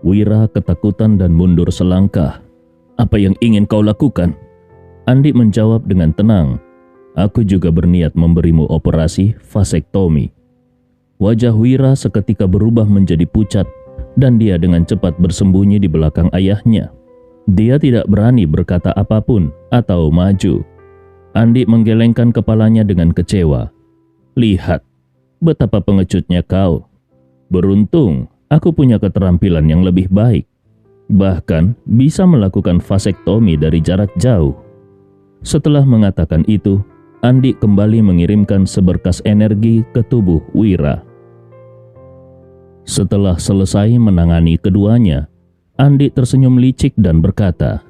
Wira ketakutan dan mundur selangkah. "Apa yang ingin kau lakukan?" Andi menjawab dengan tenang. "Aku juga berniat memberimu operasi vasektomi." Wajah Wira seketika berubah menjadi pucat dan dia dengan cepat bersembunyi di belakang ayahnya. Dia tidak berani berkata apapun atau maju. Andi menggelengkan kepalanya dengan kecewa. "Lihat, betapa pengecutnya kau. Beruntung aku punya keterampilan yang lebih baik. Bahkan bisa melakukan vasektomi dari jarak jauh." Setelah mengatakan itu, Andi kembali mengirimkan seberkas energi ke tubuh Wira. Setelah selesai menangani keduanya, Andi tersenyum licik dan berkata,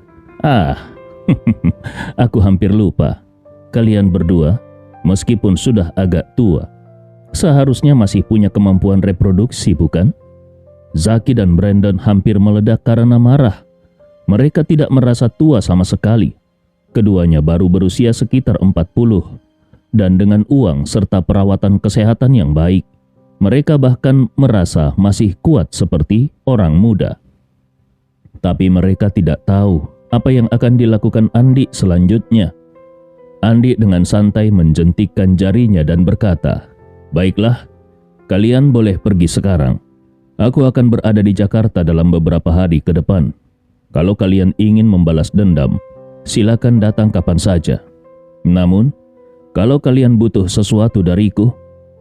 aku hampir lupa. Kalian berdua, meskipun sudah agak tua, seharusnya masih punya kemampuan reproduksi, bukan?" Zaki dan Brandon hampir meledak karena marah. Mereka tidak merasa tua sama sekali. Keduanya baru berusia sekitar 40. Dan dengan uang serta perawatan kesehatan yang baik, mereka bahkan merasa masih kuat seperti orang muda. Tapi mereka tidak tahu apa yang akan dilakukan Andi selanjutnya. Andi dengan santai menjentikkan jarinya dan berkata, "Baiklah, kalian boleh pergi sekarang. Aku akan berada di Jakarta dalam beberapa hari ke depan. Kalau kalian ingin membalas dendam, silakan datang kapan saja. Namun, kalau kalian butuh sesuatu dariku,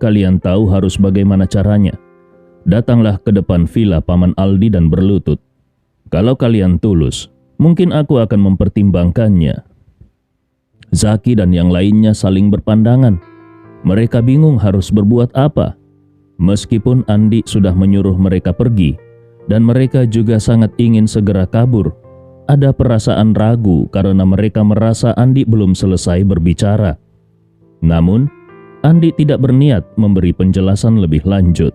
kalian tahu harus bagaimana caranya. Datanglah ke depan villa Paman Aldi dan berlutut. Kalau kalian tulus, mungkin aku akan mempertimbangkannya." Zaki dan yang lainnya saling berpandangan. Mereka bingung harus berbuat apa. Meskipun Andi sudah menyuruh mereka pergi, dan mereka juga sangat ingin segera kabur, ada perasaan ragu karena mereka merasa Andi belum selesai berbicara. Namun, Andi tidak berniat memberi penjelasan lebih lanjut.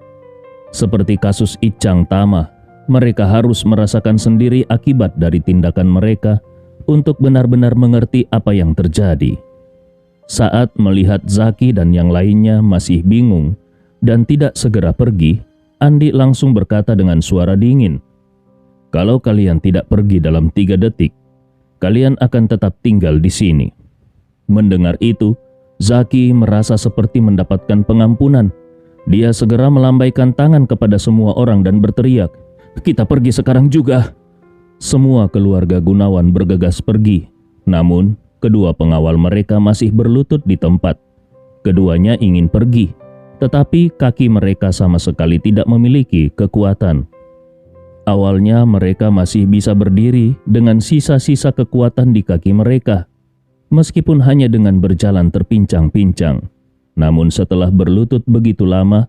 Seperti kasus Icang Tama, mereka harus merasakan sendiri akibat dari tindakan mereka untuk benar-benar mengerti apa yang terjadi. Saat melihat Zaki dan yang lainnya masih bingung dan tidak segera pergi, Andi langsung berkata dengan suara dingin, "Kalau kalian tidak pergi dalam 3 detik, kalian akan tetap tinggal di sini." Mendengar itu, Zaki merasa seperti mendapatkan pengampunan. Dia segera melambaikan tangan kepada semua orang dan berteriak, "Kita pergi sekarang juga!" Semua keluarga Gunawan bergegas pergi. Namun, kedua pengawal mereka masih berlutut di tempat. Keduanya ingin pergi, tetapi kaki mereka sama sekali tidak memiliki kekuatan. Awalnya mereka masih bisa berdiri dengan sisa-sisa kekuatan di kaki mereka, meskipun hanya dengan berjalan terpincang-pincang. Namun setelah berlutut begitu lama,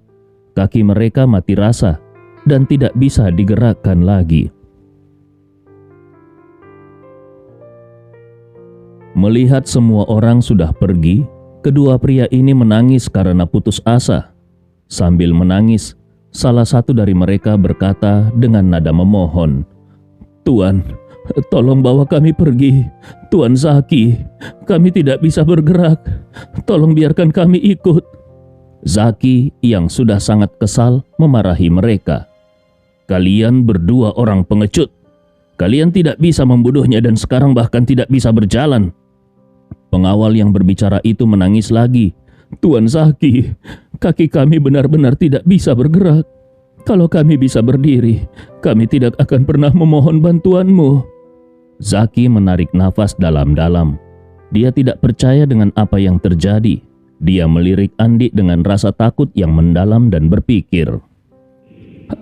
kaki mereka mati rasa dan tidak bisa digerakkan lagi. Melihat semua orang sudah pergi, kedua pria ini menangis karena putus asa. Sambil menangis, salah satu dari mereka berkata dengan nada memohon, "Tuan, tolong bawa kami pergi. Tuan Zaki, kami tidak bisa bergerak. Tolong biarkan kami ikut." Zaki yang sudah sangat kesal memarahi mereka. "Kalian berdua orang pengecut. Kalian tidak bisa membunuhnya dan sekarang bahkan tidak bisa berjalan." Pengawal yang berbicara itu menangis lagi. "Tuan Zaki, kaki kami benar-benar tidak bisa bergerak. Kalau kami bisa berdiri, kami tidak akan pernah memohon bantuanmu." Zaki menarik nafas dalam-dalam. Dia tidak percaya dengan apa yang terjadi. Dia melirik Andi dengan rasa takut yang mendalam dan berpikir,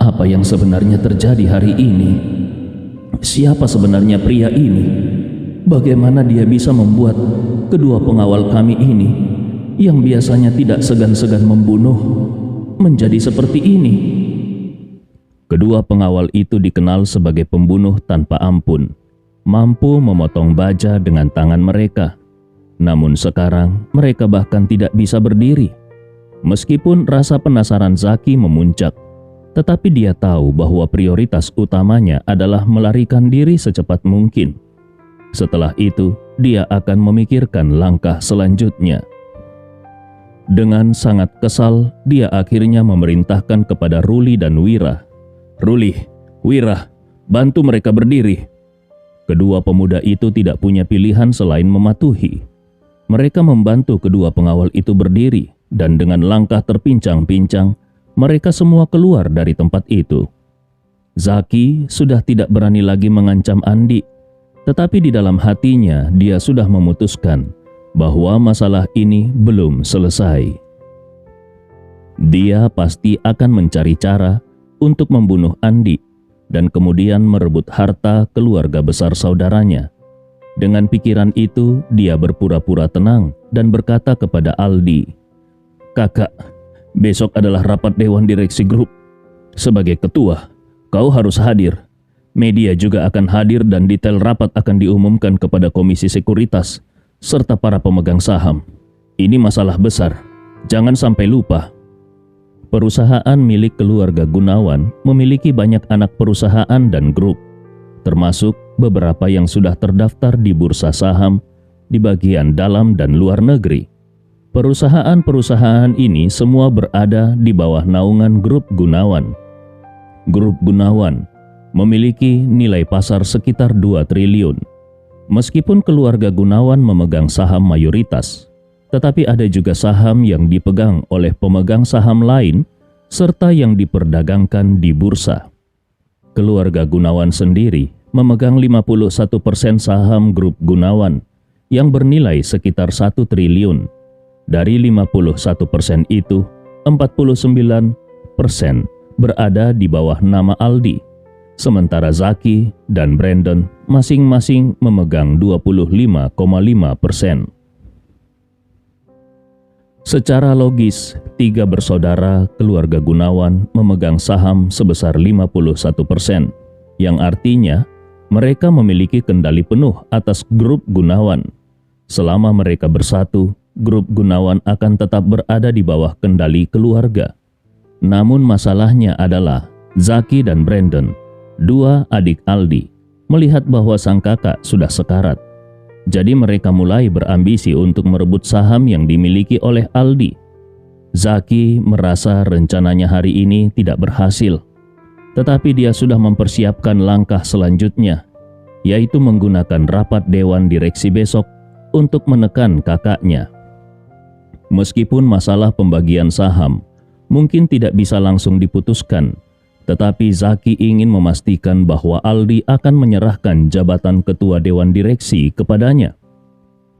apa yang sebenarnya terjadi hari ini? Siapa sebenarnya pria ini? Bagaimana dia bisa membuat kedua pengawal kami ini, yang biasanya tidak segan-segan membunuh, menjadi seperti ini? Kedua pengawal itu dikenal sebagai pembunuh tanpa ampun, mampu memotong baja dengan tangan mereka. Namun sekarang mereka bahkan tidak bisa berdiri. Meskipun rasa penasaran Zaki memuncak, tetapi dia tahu bahwa prioritas utamanya adalah melarikan diri secepat mungkin. Setelah itu, dia akan memikirkan langkah selanjutnya. Dengan sangat kesal, dia akhirnya memerintahkan kepada Ruli dan Wira, "Ruli, Wira, bantu mereka berdiri." Kedua pemuda itu tidak punya pilihan selain mematuhi. Mereka membantu kedua pengawal itu berdiri, dan dengan langkah terpincang-pincang, mereka semua keluar dari tempat itu. Zaki sudah tidak berani lagi mengancam Andi, tetapi di dalam hatinya dia sudah memutuskan bahwa masalah ini belum selesai. Dia pasti akan mencari cara untuk membunuh Andi dan kemudian merebut harta keluarga besar saudaranya. Dengan pikiran itu, dia berpura-pura tenang dan berkata kepada Aldi, "Kakak, besok adalah rapat Dewan Direksi Grup. Sebagai ketua, kau harus hadir. Media juga akan hadir dan detail rapat akan diumumkan kepada Komisi Sekuritas serta para pemegang saham. Ini masalah besar, jangan sampai lupa." Perusahaan milik keluarga Gunawan memiliki banyak anak perusahaan dan grup, termasuk beberapa yang sudah terdaftar di bursa saham di bagian dalam dan luar negeri. Perusahaan-perusahaan ini semua berada di bawah naungan Grup Gunawan. Grup Gunawan memiliki nilai pasar sekitar 2 triliun. Meskipun keluarga Gunawan memegang saham mayoritas, tetapi ada juga saham yang dipegang oleh pemegang saham lain serta yang diperdagangkan di bursa. Keluarga Gunawan sendiri memegang 51% saham Grup Gunawan yang bernilai sekitar 1 triliun. Dari 51% itu, 49% berada di bawah nama Aldi, sementara Zaki dan Brandon masing-masing memegang 25,5%. Secara logis, 3 bersaudara keluarga Gunawan memegang saham sebesar 51%, yang artinya mereka memiliki kendali penuh atas Grup Gunawan. Selama mereka bersatu, Grup Gunawan akan tetap berada di bawah kendali keluarga. Namun masalahnya adalah Zaki dan Brandon, 2 adik Aldi, melihat bahwa sang kakak sudah sekarat. Jadi mereka mulai berambisi untuk merebut saham yang dimiliki oleh Aldi. Zaki merasa rencananya hari ini tidak berhasil, tetapi dia sudah mempersiapkan langkah selanjutnya, yaitu menggunakan rapat Dewan Direksi besok untuk menekan kakaknya. Meskipun masalah pembagian saham mungkin tidak bisa langsung diputuskan, tetapi Zaki ingin memastikan bahwa Aldi akan menyerahkan jabatan ketua Dewan Direksi kepadanya.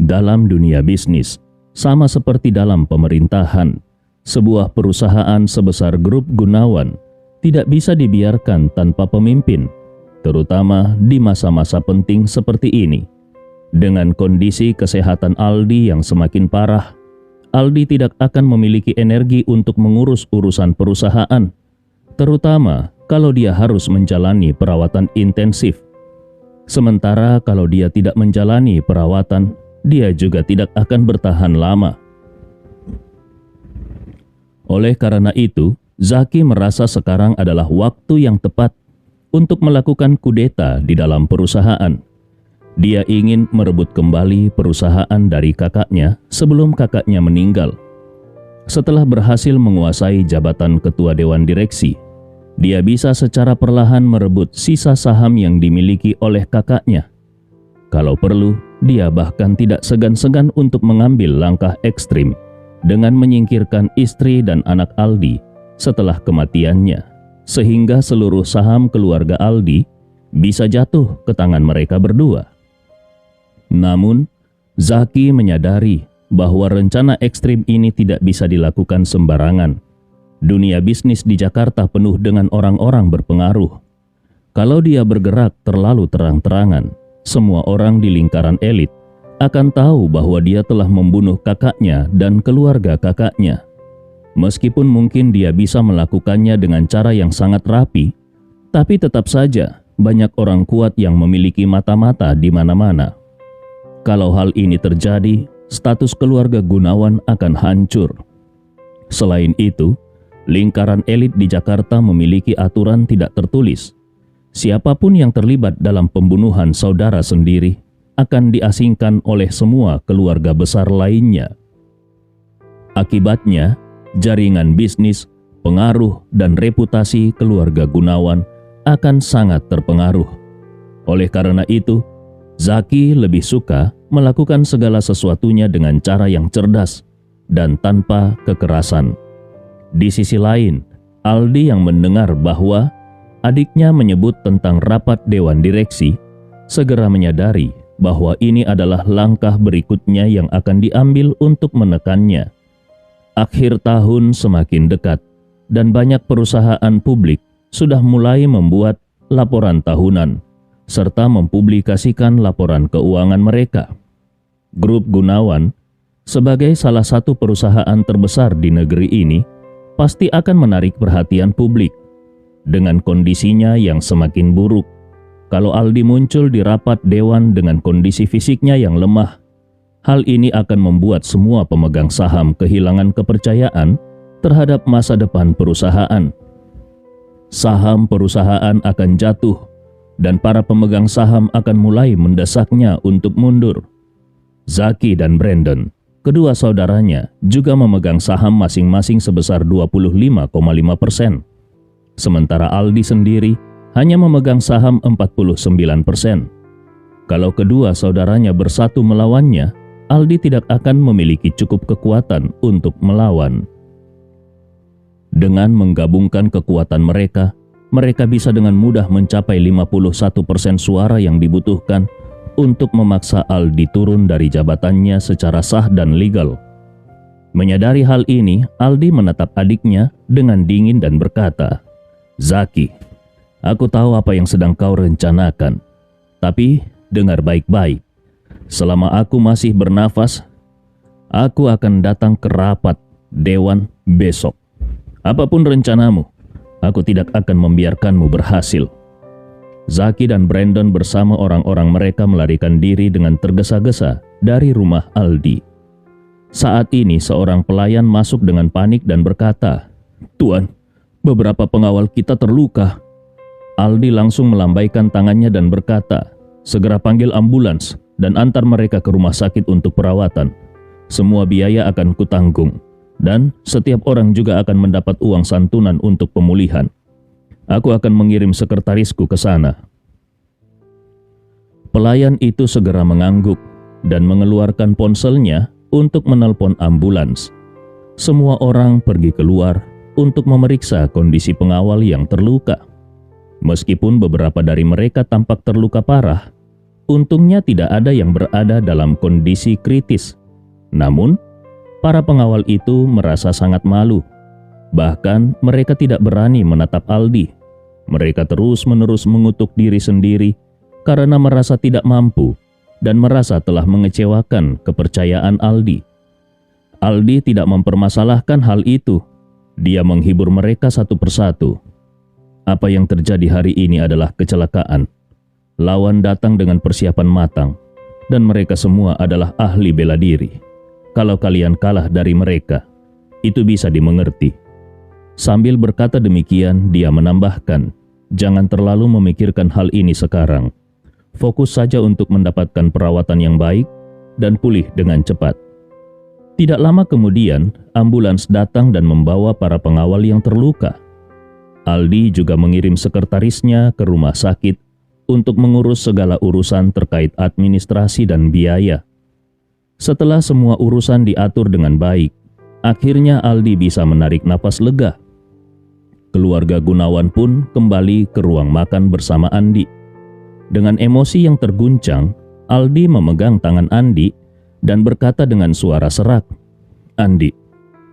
Dalam dunia bisnis, sama seperti dalam pemerintahan, sebuah perusahaan sebesar Grup Gunawan tidak bisa dibiarkan tanpa pemimpin, terutama di masa-masa penting seperti ini. Dengan kondisi kesehatan Aldi yang semakin parah, Aldi tidak akan memiliki energi untuk mengurus urusan perusahaan, terutama kalau dia harus menjalani perawatan intensif. Sementara kalau dia tidak menjalani perawatan, dia juga tidak akan bertahan lama. Oleh karena itu, Zaki merasa sekarang adalah waktu yang tepat untuk melakukan kudeta di dalam perusahaan. Dia ingin merebut kembali perusahaan dari kakaknya sebelum kakaknya meninggal. Setelah berhasil menguasai jabatan ketua Dewan Direksi, dia bisa secara perlahan merebut sisa saham yang dimiliki oleh kakaknya. Kalau perlu, dia bahkan tidak segan-segan untuk mengambil langkah ekstrim dengan menyingkirkan istri dan anak Aldi setelah kematiannya, sehingga seluruh saham keluarga Aldi bisa jatuh ke tangan mereka berdua. Namun, Zaki menyadari bahwa rencana ekstrim ini tidak bisa dilakukan sembarangan. Dunia bisnis di Jakarta penuh dengan orang-orang berpengaruh. Kalau dia bergerak terlalu terang-terangan, semua orang di lingkaran elit akan tahu bahwa dia telah membunuh kakaknya dan keluarga kakaknya. Meskipun mungkin dia bisa melakukannya dengan cara yang sangat rapi, tapi tetap saja banyak orang kuat yang memiliki mata-mata di mana-mana. Kalau hal ini terjadi, status keluarga Gunawan akan hancur. Selain itu, lingkaran elit di Jakarta memiliki aturan tidak tertulis. Siapapun yang terlibat dalam pembunuhan saudara sendiri akan diasingkan oleh semua keluarga besar lainnya. Akibatnya, jaringan bisnis, pengaruh, dan reputasi keluarga Gunawan akan sangat terpengaruh. Oleh karena itu, Zaki lebih suka melakukan segala sesuatunya dengan cara yang cerdas dan tanpa kekerasan. Di sisi lain, Aldi yang mendengar bahwa adiknya menyebut tentang rapat dewan direksi, segera menyadari bahwa ini adalah langkah berikutnya yang akan diambil untuk menekannya. Akhir tahun semakin dekat, dan banyak perusahaan publik sudah mulai membuat laporan tahunan, serta mempublikasikan laporan keuangan mereka. Grup Gunawan, sebagai salah satu perusahaan terbesar di negeri ini, pasti akan menarik perhatian publik. Dengan kondisinya yang semakin buruk, kalau Aldi muncul di rapat dewan dengan kondisi fisiknya yang lemah, hal ini akan membuat semua pemegang saham kehilangan kepercayaan terhadap masa depan perusahaan. Saham perusahaan akan jatuh dan para pemegang saham akan mulai mendesaknya untuk mundur. Zaki dan Brandon, kedua saudaranya, juga memegang saham masing-masing sebesar 25,5%. Sementara Aldi sendiri hanya memegang saham 49%. Kalau kedua saudaranya bersatu melawannya, Aldi tidak akan memiliki cukup kekuatan untuk melawan. Dengan menggabungkan kekuatan mereka bisa dengan mudah mencapai 51% suara yang dibutuhkan untuk memaksa Aldi turun dari jabatannya secara sah dan legal. Menyadari hal ini, Aldi menatap adiknya dengan dingin dan berkata, "Zaki, aku tahu apa yang sedang kau rencanakan. Tapi dengar baik-baik. Selama aku masih bernafas, aku akan datang ke rapat dewan besok. Apapun rencanamu, aku tidak akan membiarkanmu berhasil." Zaki dan Brandon bersama orang-orang mereka melarikan diri dengan tergesa-gesa dari rumah Aldi. Saat ini seorang pelayan masuk dengan panik dan berkata, "Tuan, beberapa pengawal kita terluka." Aldi langsung melambaikan tangannya dan berkata, "Segera panggil ambulans dan antar mereka ke rumah sakit untuk perawatan. Semua biaya akan kutanggung, dan setiap orang juga akan mendapat uang santunan untuk pemulihan. Aku akan mengirim sekretarisku ke sana." Pelayan itu segera mengangguk dan mengeluarkan ponselnya untuk menelpon ambulans. Semua orang pergi keluar untuk memeriksa kondisi pengawal yang terluka. Meskipun beberapa dari mereka tampak terluka parah, untungnya tidak ada yang berada dalam kondisi kritis. Namun, para pengawal itu merasa sangat malu. Bahkan mereka tidak berani menatap Aldi. Mereka terus-menerus mengutuk diri sendiri karena merasa tidak mampu dan merasa telah mengecewakan kepercayaan Aldi. Aldi tidak mempermasalahkan hal itu. Dia menghibur mereka satu persatu. Apa yang terjadi hari ini adalah kecelakaan. Lawan datang dengan persiapan matang, dan mereka semua adalah ahli bela diri. Kalau kalian kalah dari mereka, itu bisa dimengerti. Sambil berkata demikian, dia menambahkan, "Jangan terlalu memikirkan hal ini sekarang. Fokus saja untuk mendapatkan perawatan yang baik dan pulih dengan cepat." Tidak lama kemudian, ambulans datang dan membawa para pengawal yang terluka. Aldi juga mengirim sekretarisnya ke rumah sakit untuk mengurus segala urusan terkait administrasi dan biaya. Setelah semua urusan diatur dengan baik, akhirnya Aldi bisa menarik napas lega. Keluarga Gunawan pun kembali ke ruang makan bersama Andi. Dengan emosi yang terguncang, Aldi memegang tangan Andi dan berkata dengan suara serak, "Andi,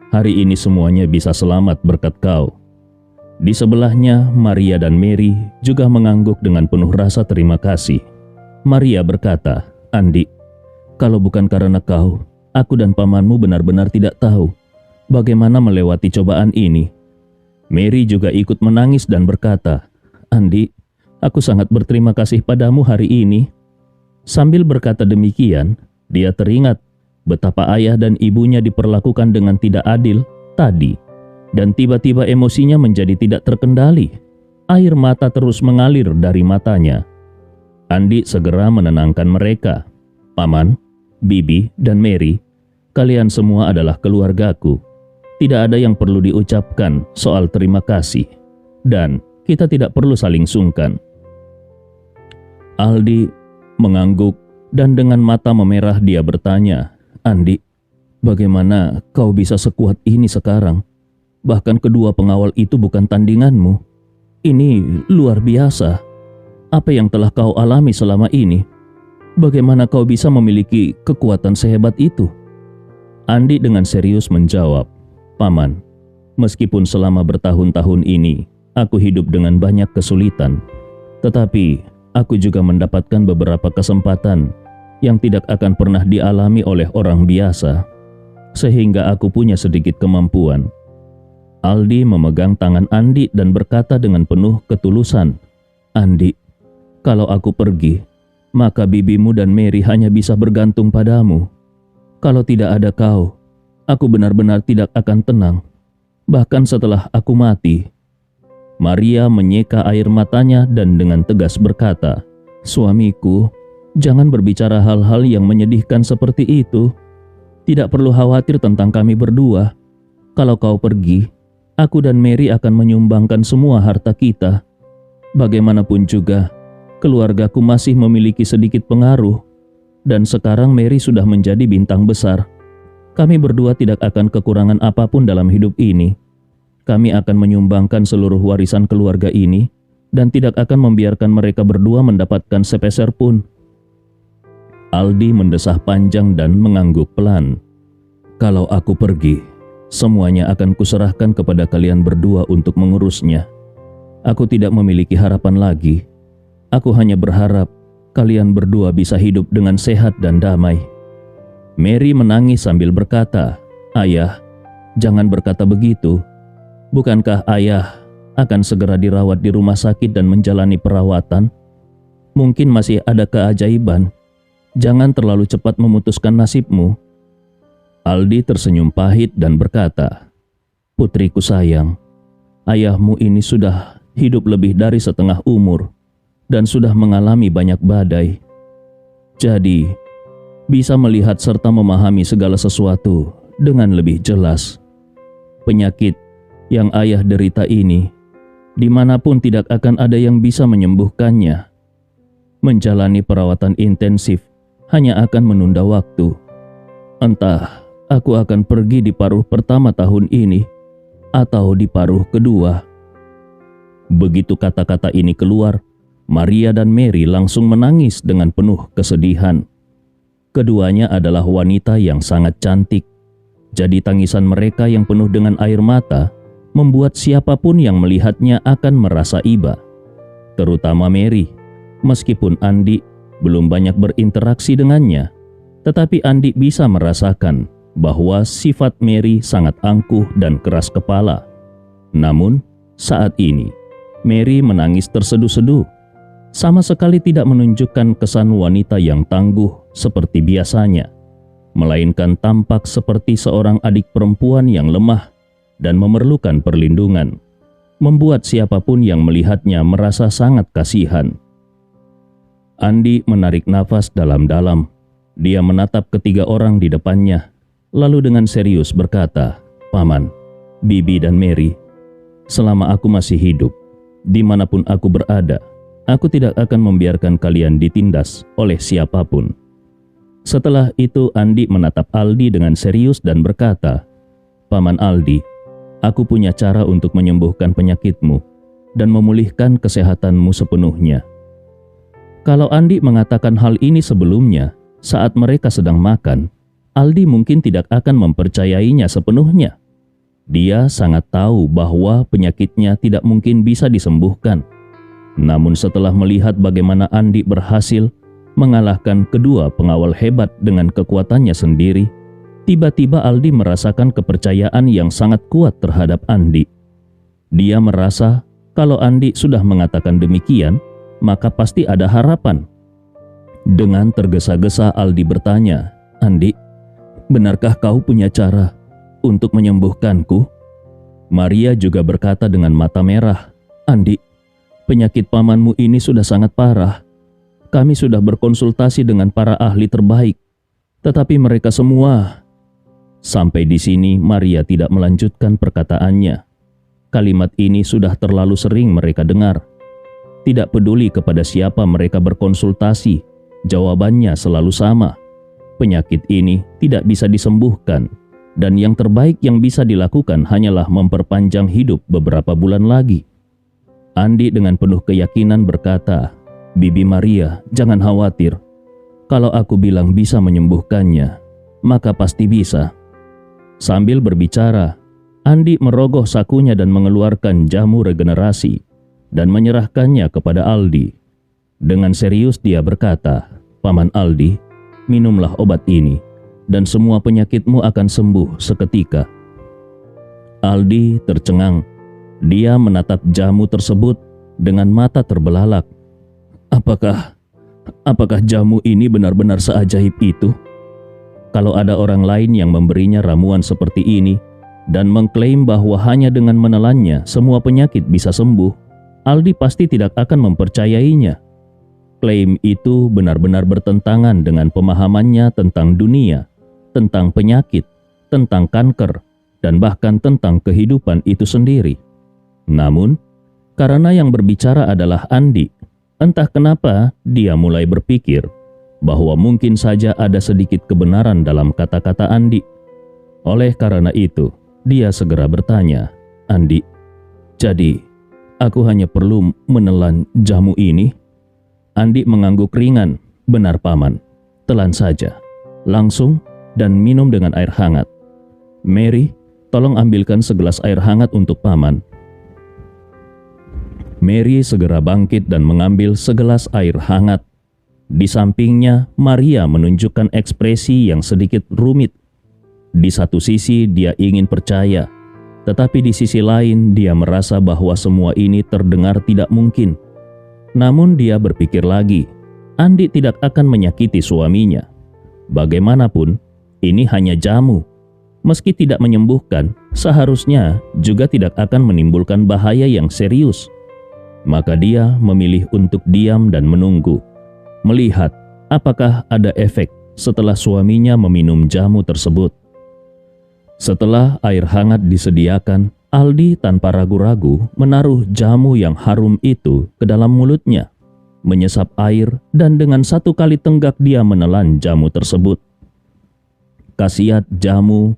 hari ini semuanya bisa selamat berkat kau." Di sebelahnya, Maria dan Mary juga mengangguk dengan penuh rasa terima kasih. Maria berkata, "Andi, kalau bukan karena kau, aku dan pamanmu benar-benar tidak tahu bagaimana melewati cobaan ini." Mary juga ikut menangis dan berkata, "Andi, aku sangat berterima kasih padamu hari ini." Sambil berkata demikian, dia teringat betapa ayah dan ibunya diperlakukan dengan tidak adil tadi, dan tiba-tiba emosinya menjadi tidak terkendali. Air mata terus mengalir dari matanya. Andi segera menenangkan mereka. "Paman, Bibi, dan Mary, kalian semua adalah keluargaku. Tidak ada yang perlu diucapkan soal terima kasih. Dan Kita tidak perlu saling sungkan." Aldi mengangguk dan dengan mata memerah dia bertanya, "Andi, bagaimana kau bisa sekuat ini sekarang? Bahkan kedua pengawal itu bukan tandinganmu. Ini luar biasa. Apa yang telah kau alami selama ini? Bagaimana kau bisa memiliki kekuatan sehebat itu?" Andi dengan serius menjawab, "Paman, meskipun selama bertahun-tahun ini aku hidup dengan banyak kesulitan, tetapi aku juga mendapatkan beberapa kesempatan yang tidak akan pernah dialami oleh orang biasa, sehingga aku punya sedikit kemampuan." Aldi memegang tangan Andi dan berkata dengan penuh ketulusan, "Andi, kalau aku pergi, maka bibimu dan Mary hanya bisa bergantung padamu. Kalau tidak ada kau, aku benar-benar tidak akan tenang, bahkan setelah aku mati." Maria menyeka air matanya dan dengan tegas berkata, "Suamiku, jangan berbicara hal-hal yang menyedihkan seperti itu. Tidak perlu khawatir tentang kami berdua. Kalau kau pergi, aku dan Mary akan menyumbangkan semua harta kita. Bagaimanapun juga, keluargaku masih memiliki sedikit pengaruh, dan sekarang Mary sudah menjadi bintang besar. Kami berdua tidak akan kekurangan apapun dalam hidup ini. Kami akan menyumbangkan seluruh warisan keluarga ini dan tidak akan membiarkan mereka berdua mendapatkan sepeser pun." Aldi mendesah panjang dan mengangguk pelan. "Kalau aku pergi, semuanya akan kuserahkan kepada kalian berdua untuk mengurusnya. Aku tidak memiliki harapan lagi. Aku hanya berharap kalian berdua bisa hidup dengan sehat dan damai." Mary menangis sambil berkata, "Ayah, jangan berkata begitu. Bukankah ayah akan segera dirawat di rumah sakit dan menjalani perawatan? Mungkin masih ada keajaiban. Jangan terlalu cepat memutuskan nasibmu." Aldi tersenyum pahit dan berkata, "Putriku sayang, ayahmu ini sudah hidup lebih dari setengah umur dan sudah mengalami banyak badai. Jadi, bisa melihat serta memahami segala sesuatu dengan lebih jelas. Penyakit yang ayah derita ini, dimanapun tidak akan ada yang bisa menyembuhkannya. Menjalani perawatan intensif hanya akan menunda waktu. Entah aku akan pergi di paruh pertama tahun ini atau di paruh kedua." Begitu kata-kata ini keluar, Maria dan Mary langsung menangis dengan penuh kesedihan. Keduanya adalah wanita yang sangat cantik. Jadi tangisan mereka yang penuh dengan air mata membuat siapapun yang melihatnya akan merasa iba. Terutama Mary, meskipun Andi belum banyak berinteraksi dengannya, tetapi Andi bisa merasakan bahwa sifat Mary sangat angkuh dan keras kepala. Namun, saat ini, Mary menangis terseduh-seduh, sama sekali tidak menunjukkan kesan wanita yang tangguh seperti biasanya, melainkan tampak seperti seorang adik perempuan yang lemah dan memerlukan perlindungan, membuat siapapun yang melihatnya merasa sangat kasihan. Andi menarik nafas dalam-dalam. Dia menatap ketiga orang di depannya, lalu dengan serius berkata, "Paman, Bibi dan Mary, selama aku masih hidup, dimanapun aku berada, aku tidak akan membiarkan kalian ditindas oleh siapapun." Setelah itu Andi menatap Aldi dengan serius dan berkata, "Paman Aldi, aku punya cara untuk menyembuhkan penyakitmu dan memulihkan kesehatanmu sepenuhnya." Kalau Andi mengatakan hal ini sebelumnya, saat mereka sedang makan, Aldi mungkin tidak akan mempercayainya sepenuhnya. Dia sangat tahu bahwa penyakitnya tidak mungkin bisa disembuhkan. Namun setelah melihat bagaimana Andi berhasil mengalahkan kedua pengawal hebat dengan kekuatannya sendiri, tiba-tiba Aldi merasakan kepercayaan yang sangat kuat terhadap Andi. Dia merasa kalau Andi sudah mengatakan demikian, maka pasti ada harapan. Dengan tergesa-gesa Aldi bertanya, "Andi, benarkah kau punya cara untuk menyembuhkanku?" Maria juga berkata dengan mata merah, "Andi, penyakit pamanmu ini sudah sangat parah. Kami sudah berkonsultasi dengan para ahli terbaik, tetapi mereka semua..." Sampai di sini Maria tidak melanjutkan perkataannya, kalimat ini sudah terlalu sering mereka dengar. Tidak peduli kepada siapa mereka berkonsultasi, jawabannya selalu sama. Penyakit ini tidak bisa disembuhkan, dan yang terbaik yang bisa dilakukan hanyalah memperpanjang hidup beberapa bulan lagi. Andi dengan penuh keyakinan berkata, "Bibi Maria, jangan khawatir. Kalau aku bilang bisa menyembuhkannya, maka pasti bisa." Sambil berbicara, Andi merogoh sakunya dan mengeluarkan jamu regenerasi dan menyerahkannya kepada Aldi. Dengan serius dia berkata, "Paman Aldi, minumlah obat ini dan semua penyakitmu akan sembuh seketika." Aldi tercengang. Dia menatap jamu tersebut dengan mata terbelalak. Apakah jamu ini benar-benar seajaib itu? Kalau ada orang lain yang memberinya ramuan seperti ini dan mengklaim bahwa hanya dengan menelannya semua penyakit bisa sembuh, Aldi pasti tidak akan mempercayainya. Klaim itu benar-benar bertentangan dengan pemahamannya tentang dunia, tentang penyakit, tentang kanker, dan bahkan tentang kehidupan itu sendiri. Namun, karena yang berbicara adalah Andi, entah kenapa dia mulai berpikir bahwa mungkin saja ada sedikit kebenaran dalam kata-kata Andi. Oleh karena itu, dia segera bertanya, "Andi, jadi aku hanya perlu menelan jamu ini?" Andi mengangguk ringan. "Benar, Paman. Telan saja. Langsung dan minum dengan air hangat. Mary, tolong ambilkan segelas air hangat untuk Paman." Mary segera bangkit dan mengambil segelas air hangat. Di sampingnya, Maria menunjukkan ekspresi yang sedikit rumit. Di satu sisi dia ingin percaya, tetapi di sisi lain dia merasa bahwa semua ini terdengar tidak mungkin. Namun dia berpikir lagi, Andi tidak akan menyakiti suaminya. Bagaimanapun, ini hanya jamu. Meski tidak menyembuhkan, seharusnya juga tidak akan menimbulkan bahaya yang serius. Maka dia memilih untuk diam dan menunggu, melihat apakah ada efek setelah suaminya meminum jamu tersebut. Setelah air hangat disediakan, Aldi tanpa ragu-ragu menaruh jamu yang harum itu ke dalam mulutnya, menyesap air, dan dengan satu kali tenggak dia menelan jamu tersebut. Khasiat jamu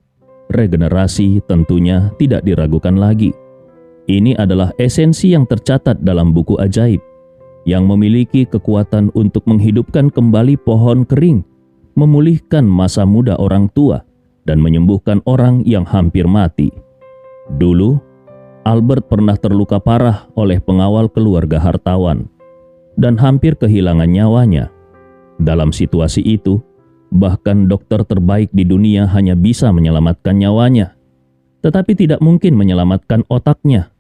regenerasi tentunya tidak diragukan lagi. Ini adalah esensi yang tercatat dalam buku ajaib, yang memiliki kekuatan untuk menghidupkan kembali pohon kering, memulihkan masa muda orang tua, dan menyembuhkan orang yang hampir mati. Dulu, Albert pernah terluka parah oleh pengawal keluarga hartawan, dan hampir kehilangan nyawanya. Dalam situasi itu, bahkan dokter terbaik di dunia hanya bisa menyelamatkan nyawanya, tetapi tidak mungkin menyelamatkan otaknya.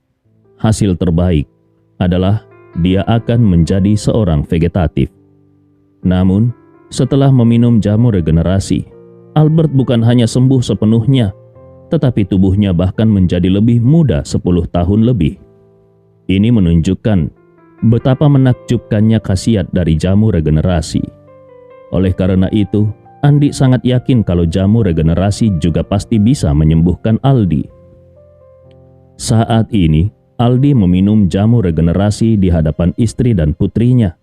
Hasil terbaik adalah dia akan menjadi seorang vegetatif. Namun, setelah meminum jamu regenerasi, Albert bukan hanya sembuh sepenuhnya, tetapi tubuhnya bahkan menjadi lebih muda 10 tahun lebih. Ini menunjukkan betapa menakjubkannya khasiat dari jamu regenerasi. Oleh karena itu, Andi sangat yakin kalau jamu regenerasi juga pasti bisa menyembuhkan Aldi. Saat ini, Aldi meminum jamu regenerasi di hadapan istri dan putrinya,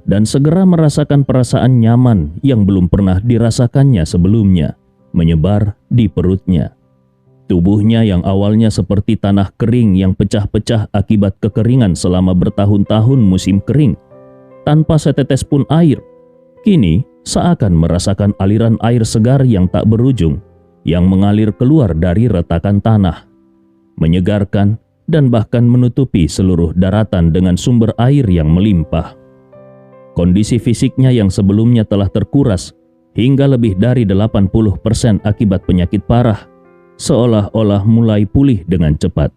dan segera merasakan perasaan nyaman yang belum pernah dirasakannya sebelumnya, menyebar di perutnya. Tubuhnya yang awalnya seperti tanah kering yang pecah-pecah akibat kekeringan selama bertahun-tahun musim kering, tanpa setetes pun air, kini seakan merasakan aliran air segar yang tak berujung, yang mengalir keluar dari retakan tanah, menyegarkan dan bahkan menutupi seluruh daratan dengan sumber air yang melimpah. Kondisi fisiknya yang sebelumnya telah terkuras hingga lebih dari 80% akibat penyakit parah, seolah-olah mulai pulih dengan cepat.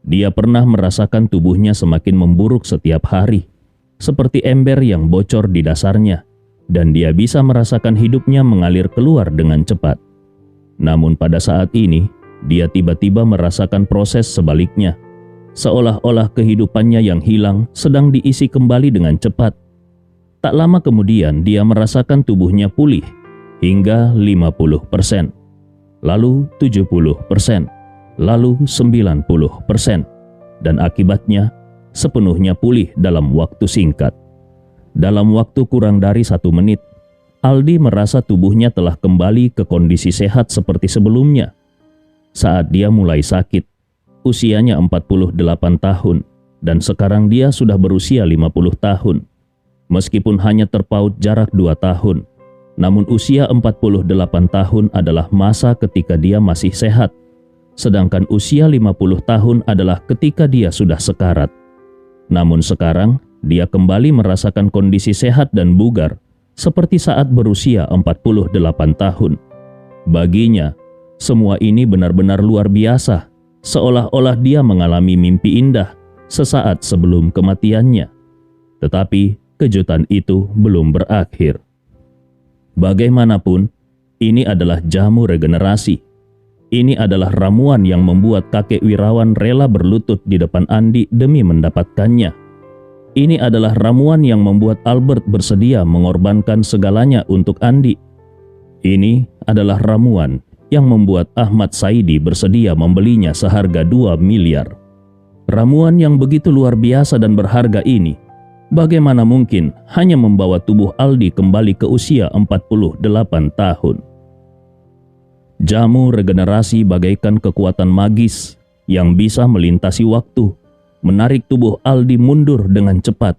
Dia pernah merasakan tubuhnya semakin memburuk setiap hari, seperti ember yang bocor di dasarnya, dan dia bisa merasakan hidupnya mengalir keluar dengan cepat. Namun pada saat ini, dia tiba-tiba merasakan proses sebaliknya, seolah-olah kehidupannya yang hilang sedang diisi kembali dengan cepat. Tak lama kemudian dia merasakan tubuhnya pulih hingga 50%, lalu 70%, lalu 90%, dan akibatnya sepenuhnya pulih dalam waktu singkat. Dalam waktu kurang dari 1 menit, Aldi merasa tubuhnya telah kembali ke kondisi sehat seperti sebelumnya. Saat dia mulai sakit, usianya 48 tahun dan sekarang dia sudah berusia 50 tahun. Meskipun hanya terpaut jarak 2 tahun, namun usia 48 tahun adalah masa ketika dia masih sehat, sedangkan usia 50 tahun adalah ketika dia sudah sekarat. Namun sekarang, dia kembali merasakan kondisi sehat dan bugar, seperti saat berusia 48 tahun. Baginya, semua ini benar-benar luar biasa, seolah-olah dia mengalami mimpi indah sesaat sebelum kematiannya. Tetapi, kejutan itu belum berakhir. Bagaimanapun, ini adalah jamu regenerasi. Ini adalah ramuan yang membuat kakek Wirawan rela berlutut di depan Andi demi mendapatkannya. Ini adalah ramuan yang membuat Albert bersedia mengorbankan segalanya untuk Andi. Ini adalah ramuan yang membuat Ahmad Saidi bersedia membelinya seharga 2 miliar. Ramuan yang begitu luar biasa dan berharga ini, bagaimana mungkin hanya membawa tubuh Aldi kembali ke usia 48 tahun? Jamu regenerasi bagaikan kekuatan magis yang bisa melintasi waktu, menarik tubuh Aldi mundur dengan cepat.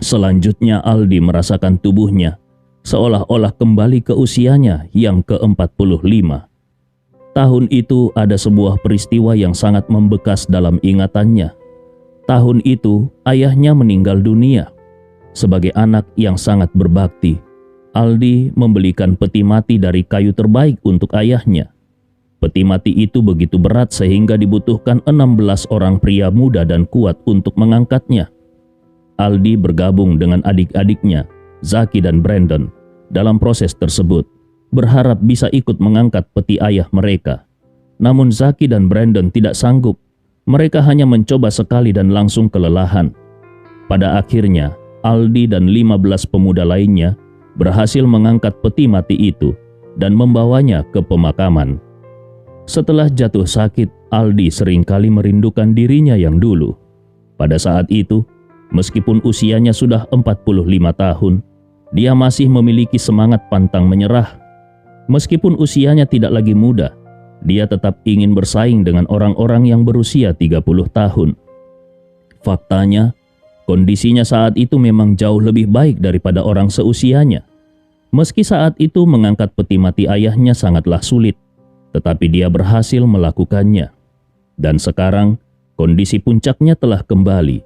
Selanjutnya Aldi merasakan tubuhnya seolah-olah kembali ke usianya yang ke-45. Tahun itu ada sebuah peristiwa yang sangat membekas dalam ingatannya. Tahun itu ayahnya meninggal dunia. Sebagai anak yang sangat berbakti, Aldi membelikan peti mati dari kayu terbaik untuk ayahnya. Peti mati itu begitu berat sehingga dibutuhkan 16 orang pria muda dan kuat untuk mengangkatnya. Aldi bergabung dengan adik-adiknya, Zaki dan Brandon, dalam proses tersebut, berharap bisa ikut mengangkat peti ayah mereka. Namun Zaki dan Brandon tidak sanggup. Mereka hanya mencoba sekali dan langsung kelelahan. Pada akhirnya, Aldi dan 15 pemuda lainnya berhasil mengangkat peti mati itu dan membawanya ke pemakaman. Setelah jatuh sakit, Aldi seringkali merindukan dirinya yang dulu. Pada saat itu, meskipun usianya sudah 45 tahun, dia masih memiliki semangat pantang menyerah. Meskipun usianya tidak lagi muda, dia tetap ingin bersaing dengan orang-orang yang berusia 30 tahun. Faktanya, kondisinya saat itu memang jauh lebih baik daripada orang seusianya. Meski saat itu mengangkat peti mati ayahnya sangatlah sulit, tetapi dia berhasil melakukannya. Dan sekarang, kondisi puncaknya telah kembali.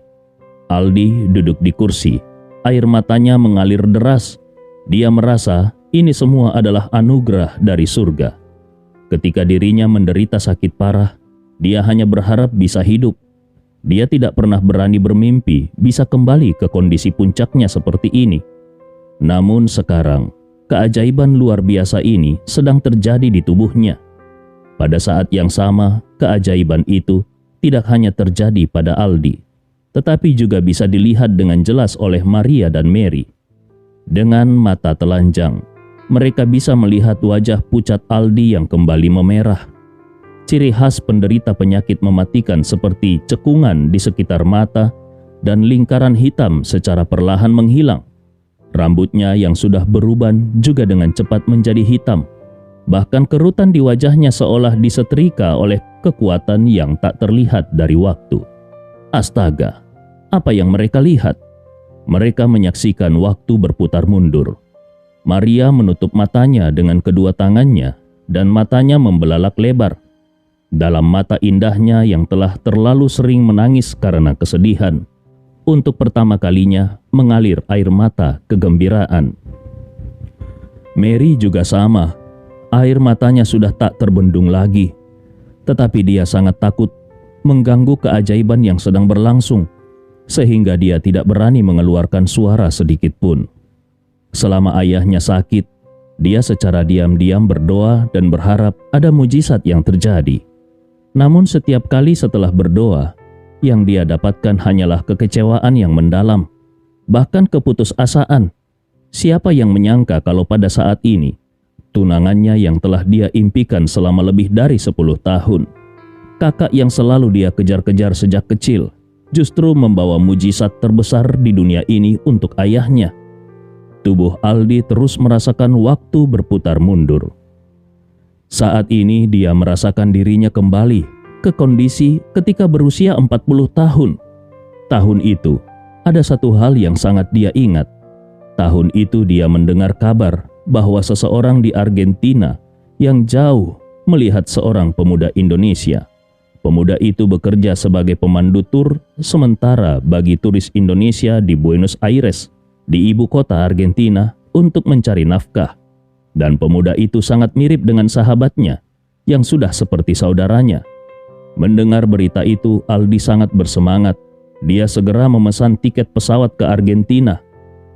Aldi duduk di kursi, air matanya mengalir deras. Dia merasa ini semua adalah anugerah dari surga. Ketika dirinya menderita sakit parah, dia hanya berharap bisa hidup. Dia tidak pernah berani bermimpi bisa kembali ke kondisi puncaknya seperti ini. Namun sekarang, keajaiban luar biasa ini sedang terjadi di tubuhnya. Pada saat yang sama, keajaiban itu tidak hanya terjadi pada Aldi, tetapi juga bisa dilihat dengan jelas oleh Maria dan Mary. Dengan mata telanjang, mereka bisa melihat wajah pucat Aldi yang kembali memerah. Ciri khas penderita penyakit mematikan seperti cekungan di sekitar mata dan lingkaran hitam secara perlahan menghilang. Rambutnya yang sudah beruban juga dengan cepat menjadi hitam. Bahkan kerutan di wajahnya seolah disetrika oleh kekuatan yang tak terlihat dari waktu. Astaga, apa yang mereka lihat? Mereka menyaksikan waktu berputar mundur. Maria menutup matanya dengan kedua tangannya dan matanya membelalak lebar. Dalam mata indahnya yang telah terlalu sering menangis karena kesedihan, untuk pertama kalinya mengalir air mata kegembiraan. Mary juga sama. Air matanya sudah tak terbendung lagi. Tetapi dia sangat takut mengganggu keajaiban yang sedang berlangsung, sehingga dia tidak berani mengeluarkan suara sedikit pun. Selama ayahnya sakit, dia secara diam-diam berdoa dan berharap ada mujizat yang terjadi. Namun setiap kali setelah berdoa, yang dia dapatkan hanyalah kekecewaan yang mendalam, bahkan keputusasaan. Siapa yang menyangka kalau pada saat ini, tunangannya yang telah dia impikan selama lebih dari 10 tahun, kakak yang selalu dia kejar-kejar sejak kecil, justru membawa mujizat terbesar di dunia ini untuk ayahnya. Tubuh Aldi terus merasakan waktu berputar mundur. Saat ini dia merasakan dirinya kembali ke kondisi ketika berusia 40 tahun. Tahun itu, ada satu hal yang sangat dia ingat. Tahun itu dia mendengar kabar bahwa seseorang di Argentina yang jauh melihat seorang pemuda Indonesia. Pemuda itu bekerja sebagai pemandu tur sementara bagi turis Indonesia di Buenos Aires, di ibu kota Argentina, untuk mencari nafkah. Dan pemuda itu sangat mirip dengan sahabatnya, yang sudah seperti saudaranya. Mendengar berita itu, Aldi sangat bersemangat. Dia segera memesan tiket pesawat ke Argentina.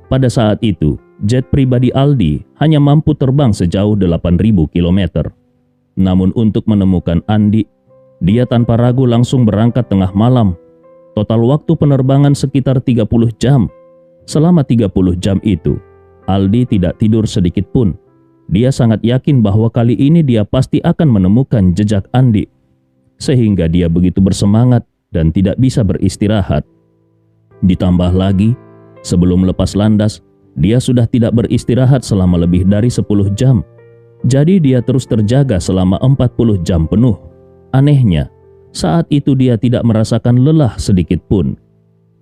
Pada saat itu, jet pribadi Aldi hanya mampu terbang sejauh 8.000 km. Namun untuk menemukan Andi, dia tanpa ragu langsung berangkat tengah malam. Total waktu penerbangan sekitar 30 jam. Selama 30 jam itu, Aldi tidak tidur sedikit pun. Dia sangat yakin bahwa kali ini dia pasti akan menemukan jejak Andi. Sehingga dia begitu bersemangat dan tidak bisa beristirahat. Ditambah lagi, sebelum lepas landas, dia sudah tidak beristirahat selama lebih dari 10 jam. Jadi dia terus terjaga selama 40 jam penuh. Anehnya, saat itu dia tidak merasakan lelah sedikit pun.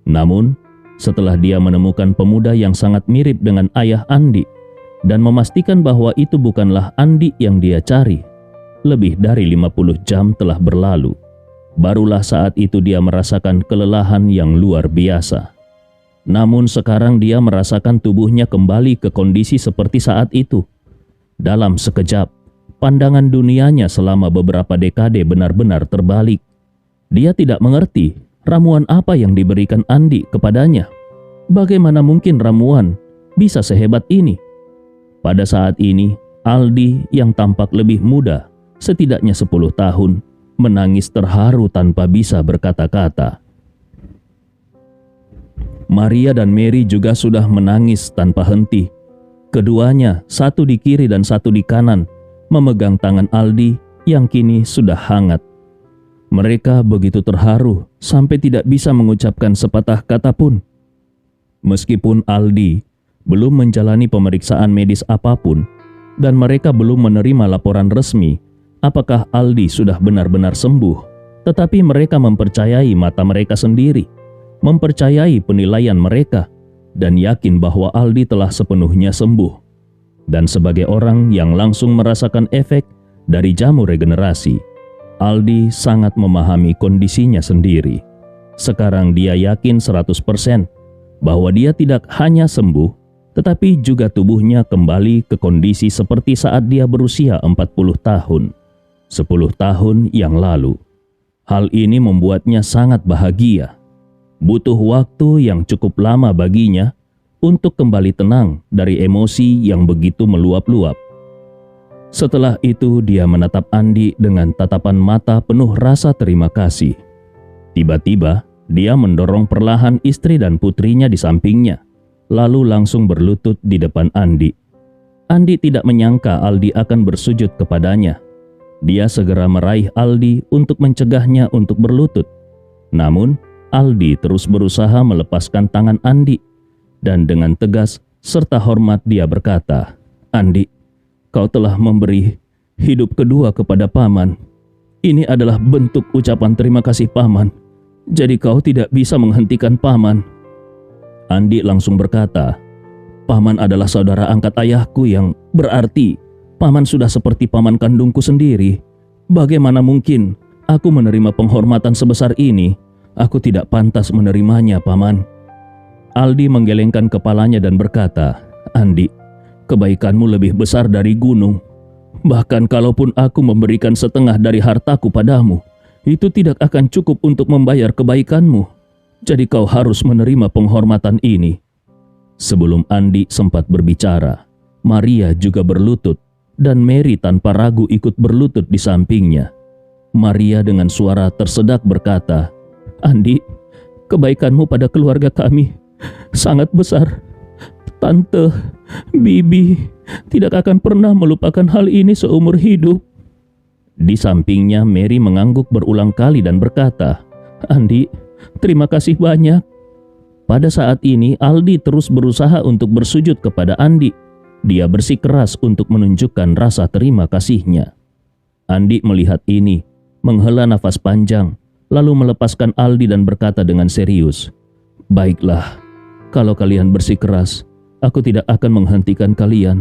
Namun, setelah dia menemukan pemuda yang sangat mirip dengan ayah Andi dan memastikan bahwa itu bukanlah Andi yang dia cari, lebih dari 50 jam telah berlalu. Barulah saat itu dia merasakan kelelahan yang luar biasa. Namun sekarang dia merasakan tubuhnya kembali ke kondisi seperti saat itu. Dalam sekejap, pandangan dunianya selama beberapa dekade benar-benar terbalik. Dia tidak mengerti ramuan apa yang diberikan Andi kepadanya. Bagaimana mungkin ramuan bisa sehebat ini? Pada saat ini, Aldi yang tampak lebih muda, setidaknya 10 tahun, menangis terharu tanpa bisa berkata-kata. Maria dan Mary juga sudah menangis tanpa henti. Keduanya, satu di kiri dan satu di kanan, memegang tangan Aldi yang kini sudah hangat. Mereka begitu terharu sampai tidak bisa mengucapkan sepatah kata pun. Meskipun Aldi belum menjalani pemeriksaan medis apapun dan mereka belum menerima laporan resmi apakah Aldi sudah benar-benar sembuh, tetapi mereka mempercayai mata mereka sendiri, mempercayai penilaian mereka, dan yakin bahwa Aldi telah sepenuhnya sembuh. Dan sebagai orang yang langsung merasakan efek dari jamu regenerasi, Aldi sangat memahami kondisinya sendiri. Sekarang dia yakin 100% bahwa dia tidak hanya sembuh, tetapi juga tubuhnya kembali ke kondisi seperti saat dia berusia 40 tahun. 10 tahun yang lalu. Hal ini membuatnya sangat bahagia. Butuh waktu yang cukup lama baginya untuk kembali tenang dari emosi yang begitu meluap-luap. Setelah itu dia menatap Andi dengan tatapan mata penuh rasa terima kasih. Tiba-tiba dia mendorong perlahan istri dan putrinya di sampingnya, lalu langsung berlutut di depan Andi. Andi tidak menyangka Aldi akan bersujud kepadanya. Dia segera meraih Aldi untuk mencegahnya untuk berlutut. Namun, Aldi terus berusaha melepaskan tangan Andi. Dan dengan tegas serta hormat dia berkata, "Andi, kau telah memberi hidup kedua kepada Paman. Ini adalah bentuk ucapan terima kasih Paman. Jadi kau tidak bisa menghentikan Paman." Andi langsung berkata, "Paman adalah saudara angkat ayahku yang berarti Paman sudah seperti paman kandungku sendiri. Bagaimana mungkin aku menerima penghormatan sebesar ini? Aku tidak pantas menerimanya, Paman." Aldi menggelengkan kepalanya dan berkata, "Andi, kebaikanmu lebih besar dari gunung. Bahkan kalaupun aku memberikan setengah dari hartaku padamu, itu tidak akan cukup untuk membayar kebaikanmu. Jadi kau harus menerima penghormatan ini." Sebelum Andi sempat berbicara, Maria juga berlutut dan Mary tanpa ragu ikut berlutut di sampingnya. Maria dengan suara tersedak berkata, "Andi, kebaikanmu pada keluarga kami sangat besar. Tante, Bibi tidak akan pernah melupakan hal ini seumur hidup." Di sampingnya Mary mengangguk berulang kali dan berkata, "Andi, terima kasih banyak." Pada saat ini Aldi terus berusaha untuk bersujud kepada Andi. Dia bersikeras untuk menunjukkan rasa terima kasihnya. Andi melihat ini, menghela nafas panjang, lalu melepaskan Aldi dan berkata dengan serius, "Baiklah, kalau kalian bersikeras, aku tidak akan menghentikan kalian.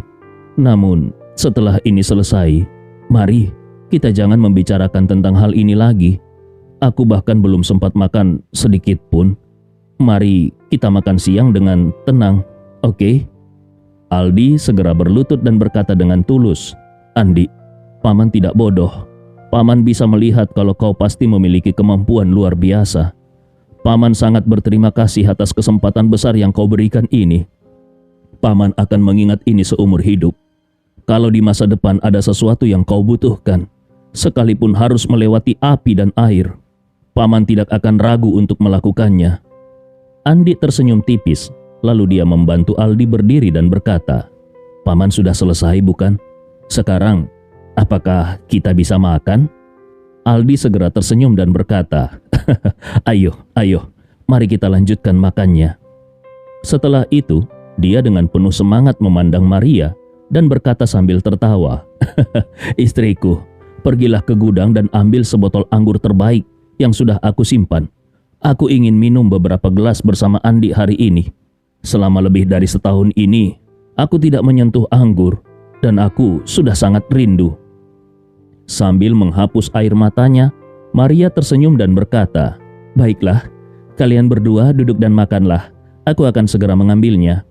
Namun, setelah ini selesai, mari kita jangan membicarakan tentang hal ini lagi. Aku bahkan belum sempat makan sedikit pun. Mari kita makan siang dengan tenang, oke?" Aldi segera berlutut dan berkata dengan tulus, "Andi, Paman tidak bodoh. Paman bisa melihat kalau kau pasti memiliki kemampuan luar biasa. Paman sangat berterima kasih atas kesempatan besar yang kau berikan ini. Paman akan mengingat ini seumur hidup. Kalau di masa depan ada sesuatu yang kau butuhkan, sekalipun harus melewati api dan air, Paman tidak akan ragu untuk melakukannya." Andi tersenyum tipis, lalu dia membantu Aldi berdiri dan berkata, "Paman sudah selesai bukan? Sekarang, apakah kita bisa makan?" Aldi segera tersenyum dan berkata, Ayo, mari kita lanjutkan makannya." Setelah itu, dia dengan penuh semangat memandang Maria dan berkata sambil tertawa, "Istriku, pergilah ke gudang dan ambil sebotol anggur terbaik yang sudah aku simpan. Aku ingin minum beberapa gelas bersama Andi hari ini. Selama lebih dari setahun ini, aku tidak menyentuh anggur dan aku sudah sangat rindu." Sambil menghapus air matanya, Maria tersenyum dan berkata, "Baiklah, kalian berdua duduk dan makanlah. Aku akan segera mengambilnya."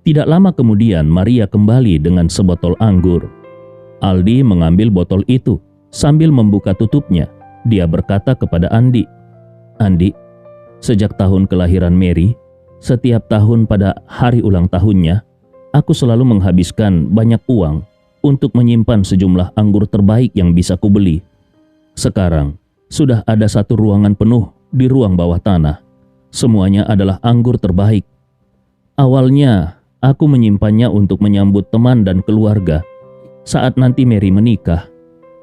Tidak lama kemudian Maria kembali dengan sebotol anggur. Aldi mengambil botol itu sambil membuka tutupnya. Dia berkata kepada Andi, "Andi, sejak tahun kelahiran Mary, setiap tahun pada hari ulang tahunnya, aku selalu menghabiskan banyak uang untuk menyimpan sejumlah anggur terbaik yang bisa kubeli. Sekarang, sudah ada satu ruangan penuh di ruang bawah tanah. Semuanya adalah anggur terbaik. Awalnya, aku menyimpannya untuk menyambut teman dan keluarga saat nanti Mary menikah.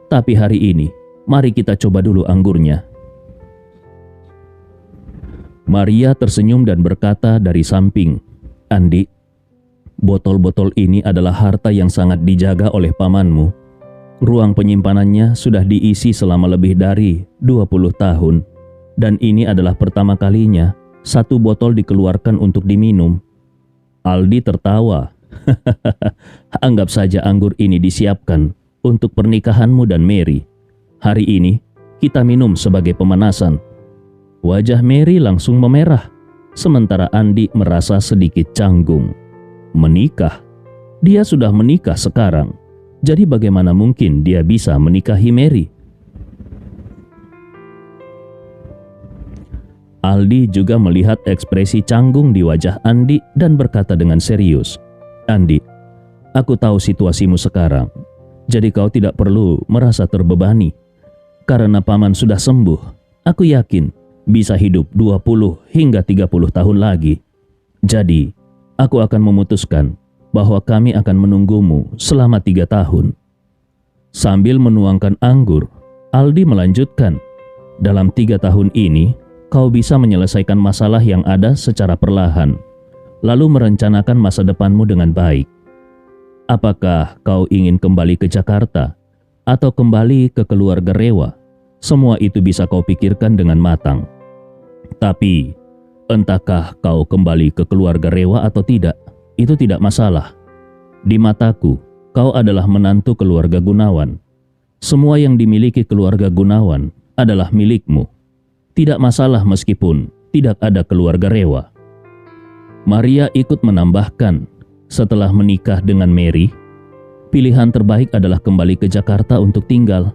Tapi hari ini, mari kita coba dulu anggurnya." Maria tersenyum dan berkata dari samping, "Andi, botol-botol ini adalah harta yang sangat dijaga oleh pamanmu. Ruang penyimpanannya sudah diisi selama lebih dari 20 tahun. Dan ini adalah pertama kalinya satu botol dikeluarkan untuk diminum." Aldi tertawa. "Anggap saja anggur ini disiapkan untuk pernikahanmu dan Mary. Hari ini kita minum sebagai pemanasan." Wajah Mary langsung memerah, sementara Andi merasa sedikit canggung. Menikah? Dia sudah menikah sekarang. Jadi bagaimana mungkin dia bisa menikahi Mary? Aldi juga melihat ekspresi canggung di wajah Andi dan berkata dengan serius, "Andi, aku tahu situasimu sekarang. Jadi kau tidak perlu merasa terbebani. Karena paman sudah sembuh, aku yakin bisa hidup 20 hingga 30 tahun lagi. Jadi, aku akan memutuskan bahwa kami akan menunggumu selama 3 tahun. Sambil menuangkan anggur, Aldi melanjutkan, "Dalam 3 tahun ini, kau bisa menyelesaikan masalah yang ada secara perlahan, lalu merencanakan masa depanmu dengan baik. Apakah kau ingin kembali ke Jakarta atau kembali ke keluarga Rewa? Semua itu bisa kau pikirkan dengan matang. Tapi, entahkah kau kembali ke keluarga Rewa atau tidak, itu tidak masalah. Di mataku, kau adalah menantu keluarga Gunawan. Semua yang dimiliki keluarga Gunawan adalah milikmu. Tidak masalah meskipun tidak ada keluarga Rewa." Maria ikut menambahkan, setelah menikah dengan Mary, pilihan terbaik adalah kembali ke Jakarta untuk tinggal.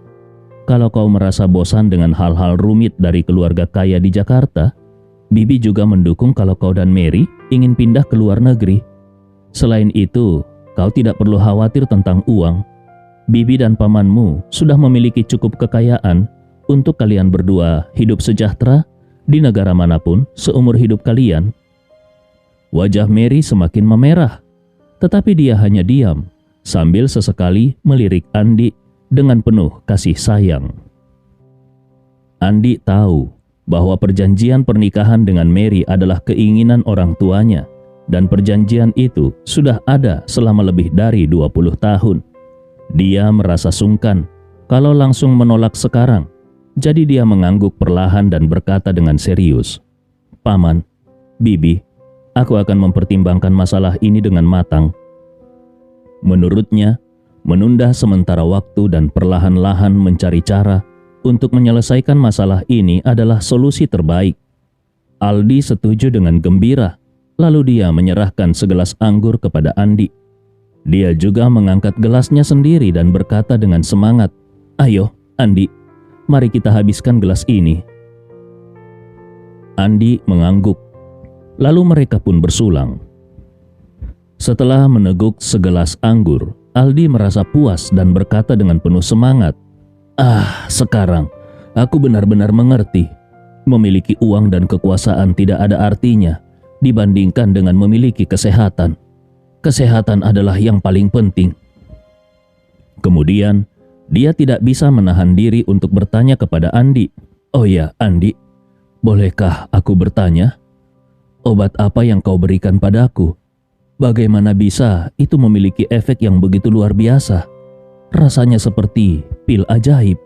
Kalau kau merasa bosan dengan hal-hal rumit dari keluarga kaya di Jakarta, Bibi juga mendukung kalau kau dan Mary ingin pindah ke luar negeri. Selain itu, kau tidak perlu khawatir tentang uang. Bibi dan pamanmu sudah memiliki cukup kekayaan untuk kalian berdua hidup sejahtera di negara manapun seumur hidup kalian." Wajah Mary semakin memerah, tetapi dia hanya diam sambil sesekali melirik Andi dengan penuh kasih sayang. Andi tahu bahwa perjanjian pernikahan dengan Mary adalah keinginan orang tuanya, dan perjanjian itu sudah ada selama lebih dari 20 tahun. Dia merasa sungkan kalau langsung menolak sekarang, jadi dia mengangguk perlahan dan berkata dengan serius, "Paman, Bibi, aku akan mempertimbangkan masalah ini dengan matang." Menurutnya, menunda sementara waktu dan perlahan-lahan mencari cara untuk menyelesaikan masalah ini adalah solusi terbaik. Aldi setuju dengan gembira, lalu dia menyerahkan segelas anggur kepada Andi. Dia juga mengangkat gelasnya sendiri dan berkata dengan semangat, "Ayo, Andi, mari kita habiskan gelas ini." Andi mengangguk, lalu mereka pun bersulang. Setelah meneguk segelas anggur, Aldi merasa puas dan berkata dengan penuh semangat, "Sekarang aku benar-benar mengerti. Memiliki uang dan kekuasaan tidak ada artinya dibandingkan dengan memiliki kesehatan. Kesehatan adalah yang paling penting." Kemudian, dia tidak bisa menahan diri untuk bertanya kepada Andi, "Oh ya, Andi, bolehkah aku bertanya? Obat apa yang kau berikan padaku? Bagaimana bisa itu memiliki efek yang begitu luar biasa? Rasanya seperti pil ajaib."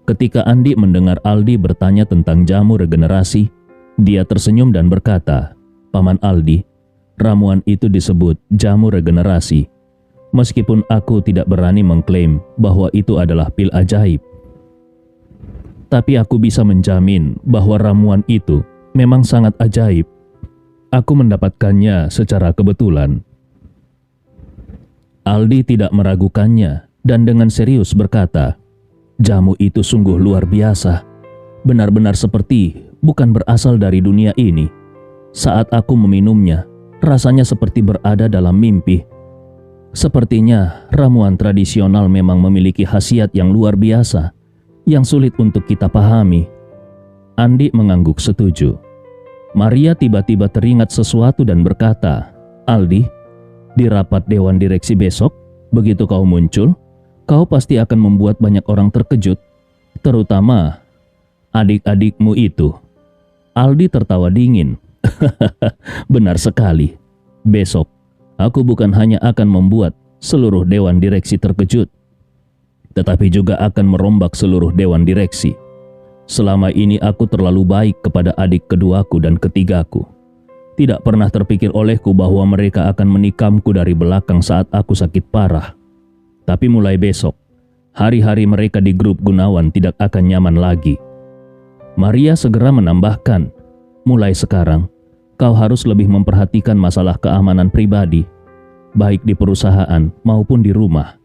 Ketika Andi mendengar Aldi bertanya tentang jamu regenerasi, dia tersenyum dan berkata, "Paman Aldi, ramuan itu disebut jamu regenerasi. Meskipun aku tidak berani mengklaim bahwa itu adalah pil ajaib, tapi aku bisa menjamin bahwa ramuan itu memang sangat ajaib. Aku mendapatkannya secara kebetulan." Aldi tidak meragukannya dan dengan serius berkata, "Jamu itu sungguh luar biasa. Benar-benar seperti bukan berasal dari dunia ini. Saat aku meminumnya, rasanya seperti berada dalam mimpi. Sepertinya ramuan tradisional memang memiliki khasiat yang luar biasa, yang sulit untuk kita pahami." Andi mengangguk setuju. Maria tiba-tiba teringat sesuatu dan berkata, "Aldi, di rapat dewan direksi besok, begitu kau muncul, kau pasti akan membuat banyak orang terkejut, terutama adik-adikmu itu." Aldi tertawa dingin. "Benar sekali. Besok, aku bukan hanya akan membuat seluruh dewan direksi terkejut, tetapi juga akan merombak seluruh dewan direksi. Selama ini aku terlalu baik kepada adik keduaku dan ketigaku. Tidak pernah terpikir olehku bahwa mereka akan menikamku dari belakang saat aku sakit parah. Tapi mulai besok, hari-hari mereka di grup Gunawan tidak akan nyaman lagi." Maria segera menambahkan, "Mulai sekarang, kau harus lebih memperhatikan masalah keamanan pribadi, baik di perusahaan maupun di rumah.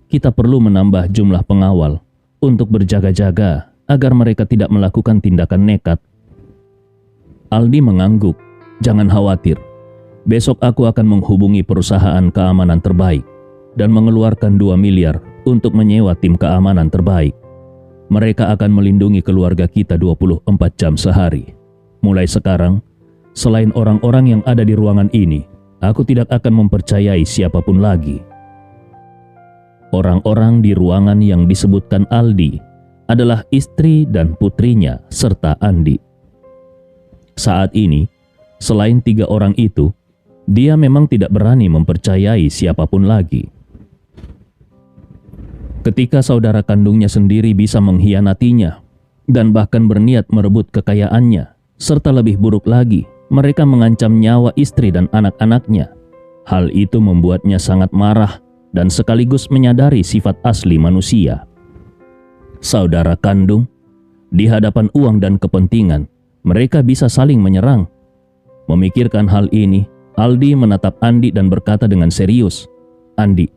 Kita perlu menambah jumlah pengawal untuk berjaga-jaga agar mereka tidak melakukan tindakan nekat." Aldi mengangguk. "Jangan khawatir, besok aku akan menghubungi perusahaan keamanan terbaik dan mengeluarkan 2 miliar untuk menyewa tim keamanan terbaik. Mereka akan melindungi keluarga kita 24 jam sehari. Mulai sekarang, selain orang-orang yang ada di ruangan ini, aku tidak akan mempercayai siapapun lagi." Orang-orang di ruangan yang disebutkan Aldi adalah istri dan putrinya serta Andi. Saat ini, selain 3 orang itu, dia memang tidak berani mempercayai siapapun lagi. Ketika saudara kandungnya sendiri bisa mengkhianatinya dan bahkan berniat merebut kekayaannya, serta lebih buruk lagi, mereka mengancam nyawa istri dan anak-anaknya. Hal itu membuatnya sangat marah dan sekaligus menyadari sifat asli manusia. Saudara kandung, di hadapan uang dan kepentingan, mereka bisa saling menyerang. Memikirkan hal ini, Aldi menatap Andi dan berkata dengan serius, "Andi,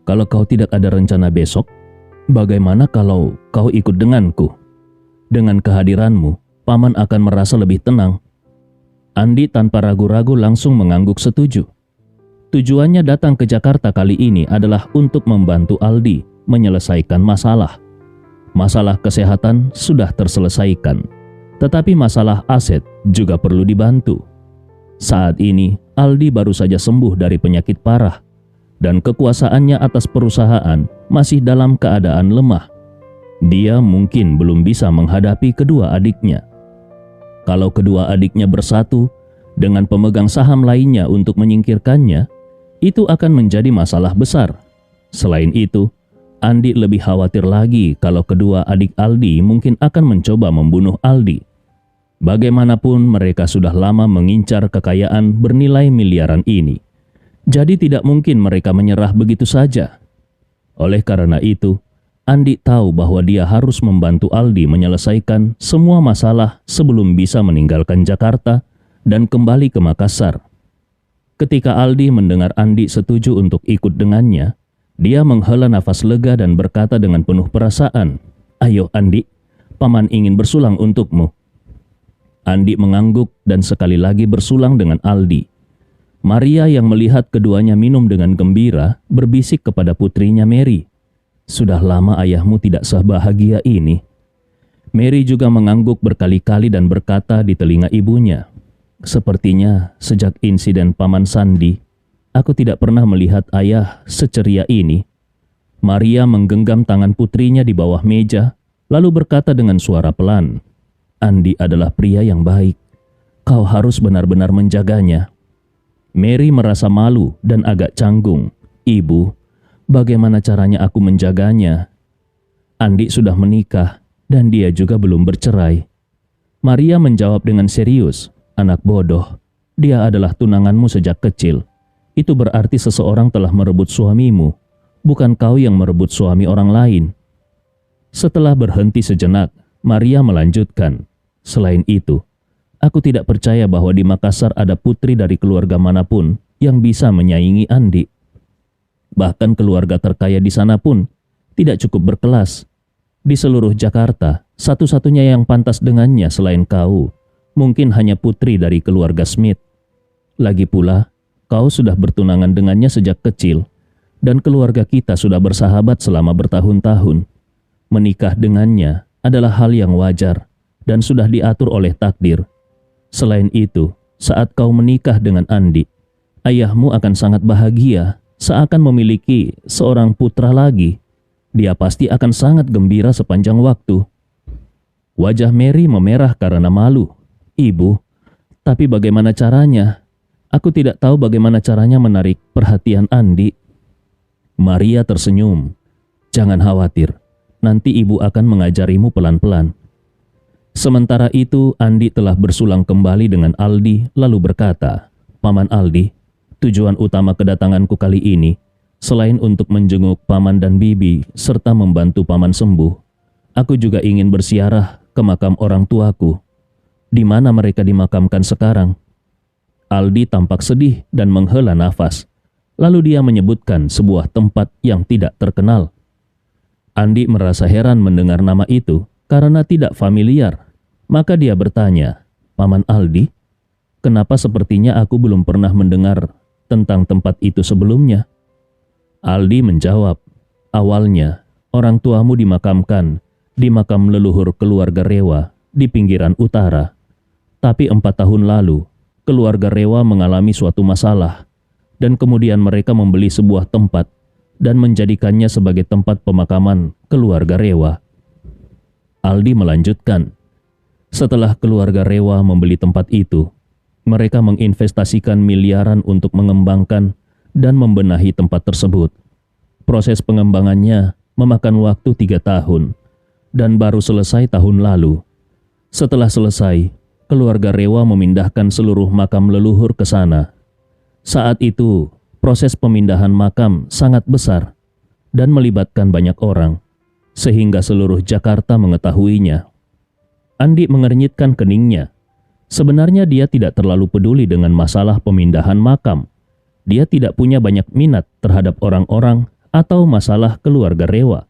kalau kau tidak ada rencana besok, bagaimana kalau kau ikut denganku? Dengan kehadiranmu, Paman akan merasa lebih tenang." Andi tanpa ragu-ragu langsung mengangguk setuju. Tujuannya datang ke Jakarta kali ini adalah untuk membantu Aldi menyelesaikan masalah. Masalah kesehatan sudah terselesaikan, tetapi masalah aset juga perlu dibantu. Saat ini, Aldi baru saja sembuh dari penyakit parah. dan kekuasaannya atas perusahaan masih dalam keadaan lemah. Dia mungkin belum bisa menghadapi kedua adiknya. Kalau kedua adiknya bersatu dengan pemegang saham lainnya untuk menyingkirkannya, itu akan menjadi masalah besar. Selain itu, Andi lebih khawatir lagi kalau kedua adik Aldi mungkin akan mencoba membunuh Aldi. Bagaimanapun mereka sudah lama mengincar kekayaan bernilai miliaran ini. Jadi tidak mungkin mereka menyerah begitu saja. Oleh karena itu, Andi tahu bahwa dia harus membantu Aldi menyelesaikan semua masalah sebelum bisa meninggalkan Jakarta dan kembali ke Makassar. Ketika Aldi mendengar Andi setuju untuk ikut dengannya, dia menghela nafas lega dan berkata dengan penuh perasaan, "Ayo Andi, Paman ingin bersulang untukmu." Andi mengangguk dan sekali lagi bersulang dengan Aldi. Maria yang melihat keduanya minum dengan gembira berbisik kepada putrinya Mary, "Sudah lama ayahmu tidak sebahagia ini." Mary juga mengangguk berkali-kali dan berkata di telinga ibunya, "Sepertinya sejak insiden Paman Sandi, aku tidak pernah melihat ayah seceria ini." Maria menggenggam tangan putrinya di bawah meja, lalu berkata dengan suara pelan, "Andi adalah pria yang baik. Kau harus benar-benar menjaganya." Mary merasa malu dan agak canggung. "Ibu, bagaimana caranya aku menjaganya? Andi sudah menikah dan dia juga belum bercerai." Maria menjawab dengan serius, "Anak bodoh, dia adalah tunanganmu sejak kecil. Itu berarti seseorang telah merebut suamimu, bukan kau yang merebut suami orang lain." Setelah berhenti sejenak, Maria melanjutkan, "Selain itu, aku tidak percaya bahwa di Makassar ada putri dari keluarga manapun yang bisa menyaingi Andi. Bahkan keluarga terkaya di sana pun tidak cukup berkelas. Di seluruh Jakarta, satu-satunya yang pantas dengannya selain kau, mungkin hanya putri dari keluarga Smith. Lagi pula, kau sudah bertunangan dengannya sejak kecil, dan keluarga kita sudah bersahabat selama bertahun-tahun. Menikah dengannya adalah hal yang wajar dan sudah diatur oleh takdir. Selain itu, saat kau menikah dengan Andi, ayahmu akan sangat bahagia seakan memiliki seorang putra lagi. Dia pasti akan sangat gembira sepanjang waktu." Wajah Mary memerah karena malu. "Ibu, tapi bagaimana caranya? Aku tidak tahu bagaimana caranya menarik perhatian Andi." Maria tersenyum. "Jangan khawatir, nanti ibu akan mengajarimu pelan-pelan." Sementara itu, Andi telah bersulang kembali dengan Aldi lalu berkata, "Paman Aldi, tujuan utama kedatanganku kali ini, selain untuk menjenguk Paman dan Bibi serta membantu Paman sembuh, aku juga ingin bersiarah ke makam orang tuaku. Di mana mereka dimakamkan sekarang?" Aldi tampak sedih dan menghela nafas. Lalu dia menyebutkan sebuah tempat yang tidak terkenal. Andi merasa heran mendengar nama itu karena tidak familiar. Maka dia bertanya, "Paman Aldi, kenapa sepertinya aku belum pernah mendengar tentang tempat itu sebelumnya?" Aldi menjawab, "Awalnya orang tuamu dimakamkan di makam leluhur keluarga Rewa di pinggiran utara. Tapi 4 tahun lalu, keluarga Rewa mengalami suatu masalah dan kemudian mereka membeli sebuah tempat dan menjadikannya sebagai tempat pemakaman keluarga Rewa." Aldi melanjutkan, "Setelah keluarga Rewa membeli tempat itu, mereka menginvestasikan miliaran untuk mengembangkan dan membenahi tempat tersebut. Proses pengembangannya memakan waktu 3 tahun dan baru selesai tahun lalu. Setelah selesai, keluarga Rewa memindahkan seluruh makam leluhur ke sana. Saat itu, proses pemindahan makam sangat besar dan melibatkan banyak orang, sehingga seluruh Jakarta mengetahuinya." Andi mengernyitkan keningnya. Sebenarnya dia tidak terlalu peduli dengan masalah pemindahan makam. Dia tidak punya banyak minat terhadap orang-orang atau masalah keluarga Rewa.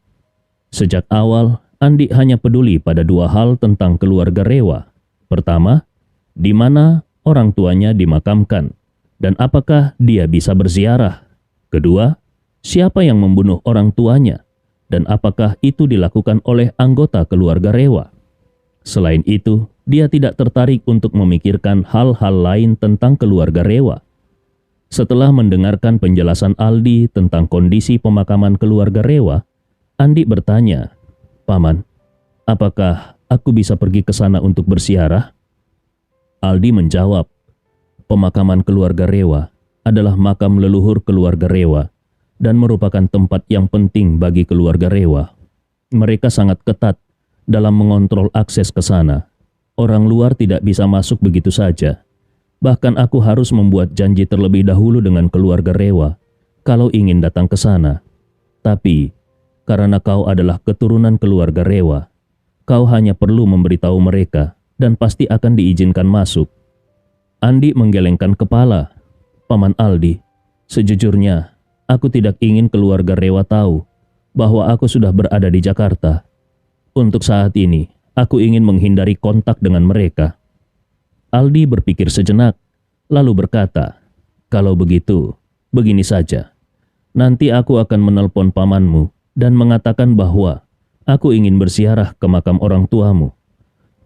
Sejak awal, Andi hanya peduli pada 2 hal tentang keluarga Rewa. Pertama, di mana orang tuanya dimakamkan, dan apakah dia bisa berziarah. Kedua, siapa yang membunuh orang tuanya, dan apakah itu dilakukan oleh anggota keluarga Rewa. Selain itu, dia tidak tertarik untuk memikirkan hal-hal lain tentang keluarga Rewa. Setelah mendengarkan penjelasan Aldi tentang kondisi pemakaman keluarga Rewa, Andi bertanya, "Paman, apakah aku bisa pergi ke sana untuk berziarah?" Aldi menjawab, "Pemakaman keluarga Rewa adalah makam leluhur keluarga Rewa dan merupakan tempat yang penting bagi keluarga Rewa. Mereka sangat ketat dalam mengontrol akses ke sana. Orang luar tidak bisa masuk begitu saja. Bahkan aku harus membuat janji terlebih dahulu dengan keluarga Rewa kalau ingin datang ke sana. Tapi, karena kau adalah keturunan keluarga Rewa, kau hanya perlu memberitahu mereka dan pasti akan diizinkan masuk." Andi menggelengkan kepala. "Paman Aldi, sejujurnya aku tidak ingin keluarga Rewa tahu bahwa aku sudah berada di Jakarta. Untuk saat ini, aku ingin menghindari kontak dengan mereka." Aldi berpikir sejenak, lalu berkata, "Kalau begitu, begini saja. Nanti aku akan menelpon pamanmu dan mengatakan bahwa aku ingin berziarah ke makam orang tuamu.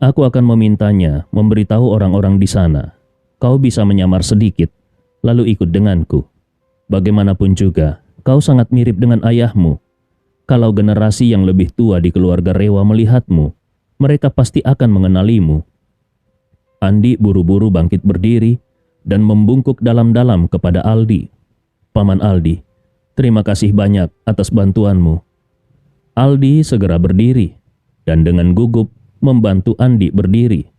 Aku akan memintanya memberitahu orang-orang di sana. Kau bisa menyamar sedikit, lalu ikut denganku. Bagaimanapun juga, kau sangat mirip dengan ayahmu. Kalau generasi yang lebih tua di keluarga Rewa melihatmu, mereka pasti akan mengenalimu." Andi buru-buru bangkit berdiri dan membungkuk dalam-dalam kepada Aldi. "Paman Aldi, terima kasih banyak atas bantuanmu." Aldi segera berdiri dan dengan gugup membantu Andi berdiri.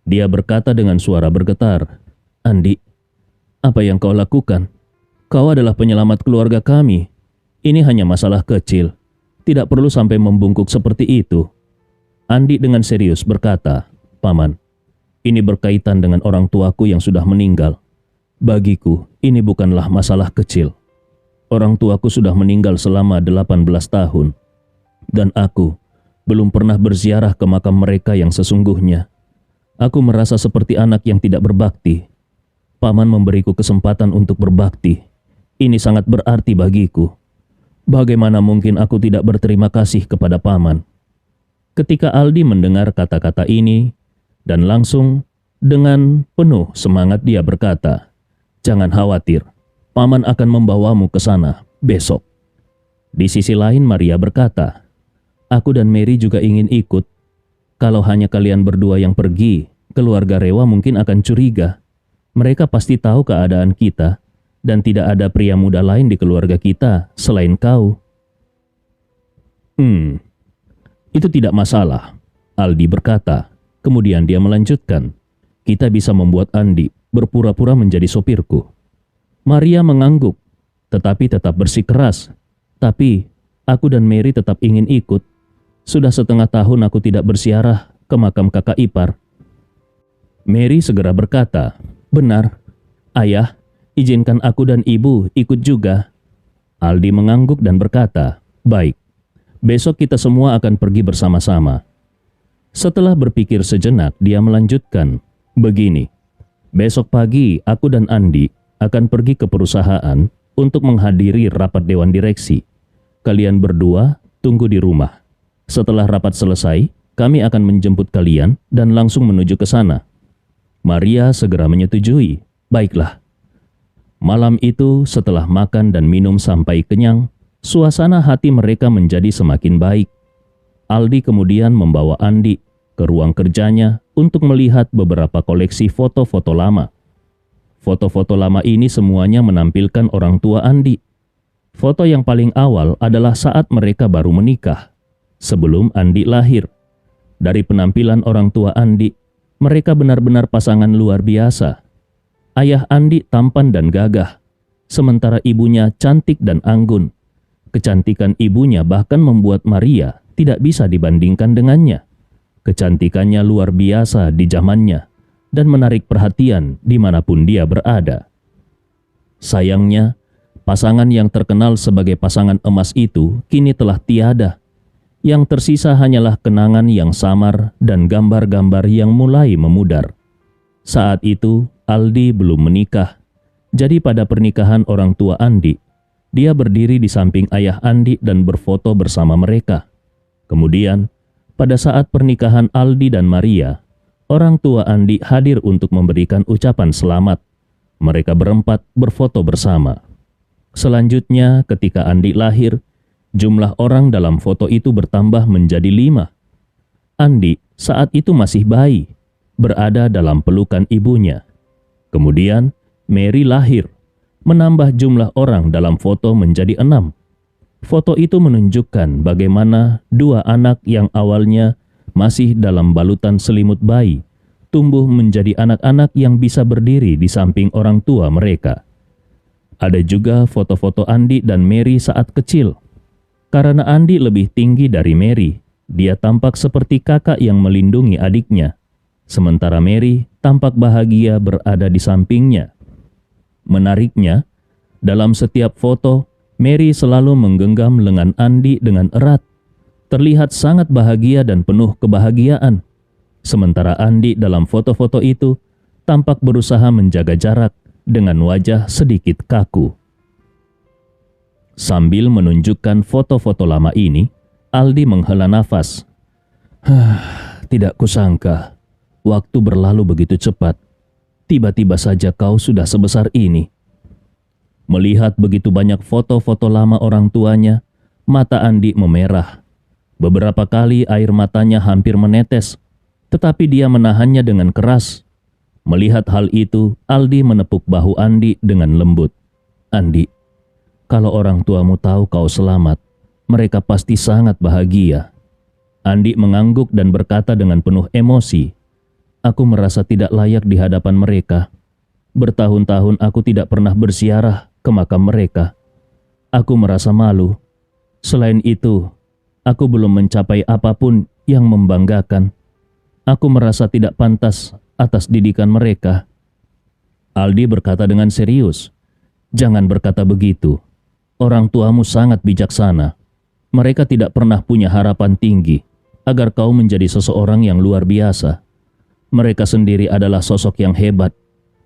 Dia berkata dengan suara bergetar, "Andi, apa yang kau lakukan? Kau adalah penyelamat keluarga kami. Ini hanya masalah kecil. Tidak perlu sampai membungkuk seperti itu." Andi dengan serius berkata, "Paman, ini berkaitan dengan orang tuaku yang sudah meninggal. Bagiku, ini bukanlah masalah kecil. Orang tuaku sudah meninggal selama 18 tahun. Dan aku belum pernah berziarah ke makam mereka yang sesungguhnya. Aku merasa seperti anak yang tidak berbakti. Paman memberiku kesempatan untuk berbakti. Ini sangat berarti bagiku. Bagaimana mungkin aku tidak berterima kasih kepada Paman?" Ketika Aldi mendengar kata-kata ini, dan langsung dengan penuh semangat dia berkata, "Jangan khawatir, Paman akan membawamu ke sana besok." Di sisi lain Maria berkata, "Aku dan Mary juga ingin ikut. Kalau hanya kalian berdua yang pergi, keluarga Rewa mungkin akan curiga. Mereka pasti tahu keadaan kita dan tidak ada pria muda lain di keluarga kita selain kau." Itu tidak masalah," Aldi berkata. Kemudian dia melanjutkan, "Kita bisa membuat Andi berpura-pura menjadi sopirku." Maria mengangguk, tetapi tetap bersikeras. "Tapi, aku dan Mary tetap ingin ikut. Sudah setengah tahun aku tidak berziarah ke makam kakak ipar." Mary segera berkata, "Benar, Ayah, izinkan aku dan Ibu ikut juga." Aldi mengangguk dan berkata, "Baik, besok kita semua akan pergi bersama-sama." Setelah berpikir sejenak, dia melanjutkan, "Begini, besok pagi aku dan Andi akan pergi ke perusahaan untuk menghadiri rapat dewan direksi. Kalian berdua tunggu di rumah. Setelah rapat selesai, kami akan menjemput kalian dan langsung menuju ke sana." Maria segera menyetujui. "Baiklah." Malam itu setelah makan dan minum sampai kenyang, suasana hati mereka menjadi semakin baik. Aldi kemudian membawa Andi ke ruang kerjanya untuk melihat beberapa koleksi foto-foto lama. Foto-foto lama ini semuanya menampilkan orang tua Andi. Foto yang paling awal adalah saat mereka baru menikah, sebelum Andi lahir. Dari penampilan orang tua Andi, mereka benar-benar pasangan luar biasa. Ayah Andi tampan dan gagah, sementara ibunya cantik dan anggun. Kecantikan ibunya bahkan membuat Maria tidak bisa dibandingkan dengannya. Kecantikannya luar biasa di zamannya dan menarik perhatian dimanapun dia berada. Sayangnya, pasangan yang terkenal sebagai pasangan emas itu kini telah tiada. Yang tersisa hanyalah kenangan yang samar dan gambar-gambar yang mulai memudar. Saat itu, Aldi belum menikah. Jadi pada pernikahan orang tua Andi, dia berdiri di samping ayah Andi dan berfoto bersama mereka. Kemudian, pada saat pernikahan Aldi dan Maria, orang tua Andi hadir untuk memberikan ucapan selamat. Mereka berempat berfoto bersama. Selanjutnya, ketika Andi lahir, jumlah orang dalam foto itu bertambah menjadi 5. Andi saat itu masih bayi, berada dalam pelukan ibunya. Kemudian, Mary lahir, menambah jumlah orang dalam foto menjadi 6. Foto itu menunjukkan bagaimana 2 anak yang awalnya masih dalam balutan selimut bayi, tumbuh menjadi anak-anak yang bisa berdiri di samping orang tua mereka. Ada juga foto-foto Andi dan Mary saat kecil. Karena Andi lebih tinggi dari Mary, dia tampak seperti kakak yang melindungi adiknya. Sementara Mary tampak bahagia berada di sampingnya. Menariknya, dalam setiap foto, Mary selalu menggenggam lengan Andi dengan erat. Terlihat sangat bahagia dan penuh kebahagiaan. Sementara Andi dalam foto-foto itu tampak berusaha menjaga jarak dengan wajah sedikit kaku. Sambil menunjukkan foto-foto lama ini, Aldi menghela nafas. Tidak kusangka, waktu berlalu begitu cepat. Tiba-tiba saja kau sudah sebesar ini. Melihat begitu banyak foto-foto lama orang tuanya, mata Andi memerah. Beberapa kali air matanya hampir menetes, tetapi dia menahannya dengan keras. Melihat hal itu, Aldi menepuk bahu Andi dengan lembut. Andi, kalau orang tuamu tahu kau selamat, mereka pasti sangat bahagia. Andi mengangguk dan berkata dengan penuh emosi, aku merasa tidak layak di hadapan mereka. Bertahun-tahun aku tidak pernah berziarah ke makam mereka. Aku merasa malu. Selain itu, aku belum mencapai apapun yang membanggakan. Aku merasa tidak pantas atas didikan mereka. Aldi berkata dengan serius, jangan berkata begitu. Orang tuamu sangat bijaksana. Mereka tidak pernah punya harapan tinggi agar kau menjadi seseorang yang luar biasa. Mereka sendiri adalah sosok yang hebat,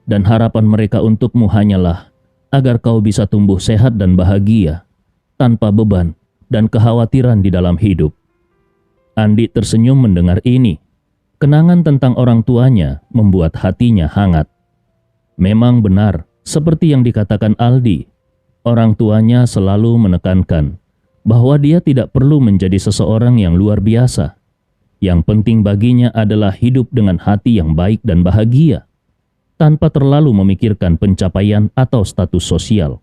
dan harapan mereka untukmu hanyalah agar kau bisa tumbuh sehat dan bahagia, tanpa beban dan kekhawatiran di dalam hidup. Andi tersenyum mendengar ini. Kenangan tentang orang tuanya membuat hatinya hangat. Memang benar, seperti yang dikatakan Aldi, orang tuanya selalu menekankan bahwa dia tidak perlu menjadi seseorang yang luar biasa. Yang penting baginya adalah hidup dengan hati yang baik dan bahagia, tanpa terlalu memikirkan pencapaian atau status sosial.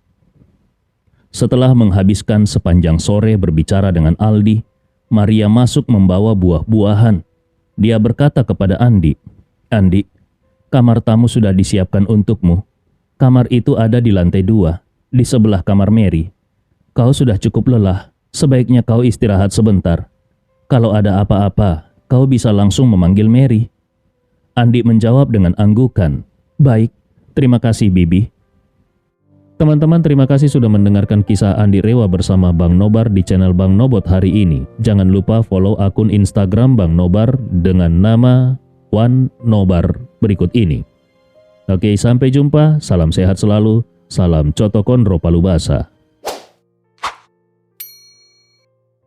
Setelah menghabiskan sepanjang sore berbicara dengan Aldi, Maria masuk membawa buah-buahan. Dia berkata kepada Andi, Andi, kamar tamu sudah disiapkan untukmu. Kamar itu ada di lantai 2, di sebelah kamar Mary. Kau sudah cukup lelah, sebaiknya kau istirahat sebentar. Kalau ada apa-apa, kau bisa langsung memanggil Mary. Andi menjawab dengan anggukan, baik, terima kasih Bibi. Teman-teman, terima kasih sudah mendengarkan kisah Andi Rewa bersama Bang Nobar di channel Bang Nobot hari ini. Jangan lupa follow akun Instagram Bang Nobar dengan nama Wan Nobar berikut ini. Oke, sampai jumpa, salam sehat selalu, salam Cotokondro Palubasa.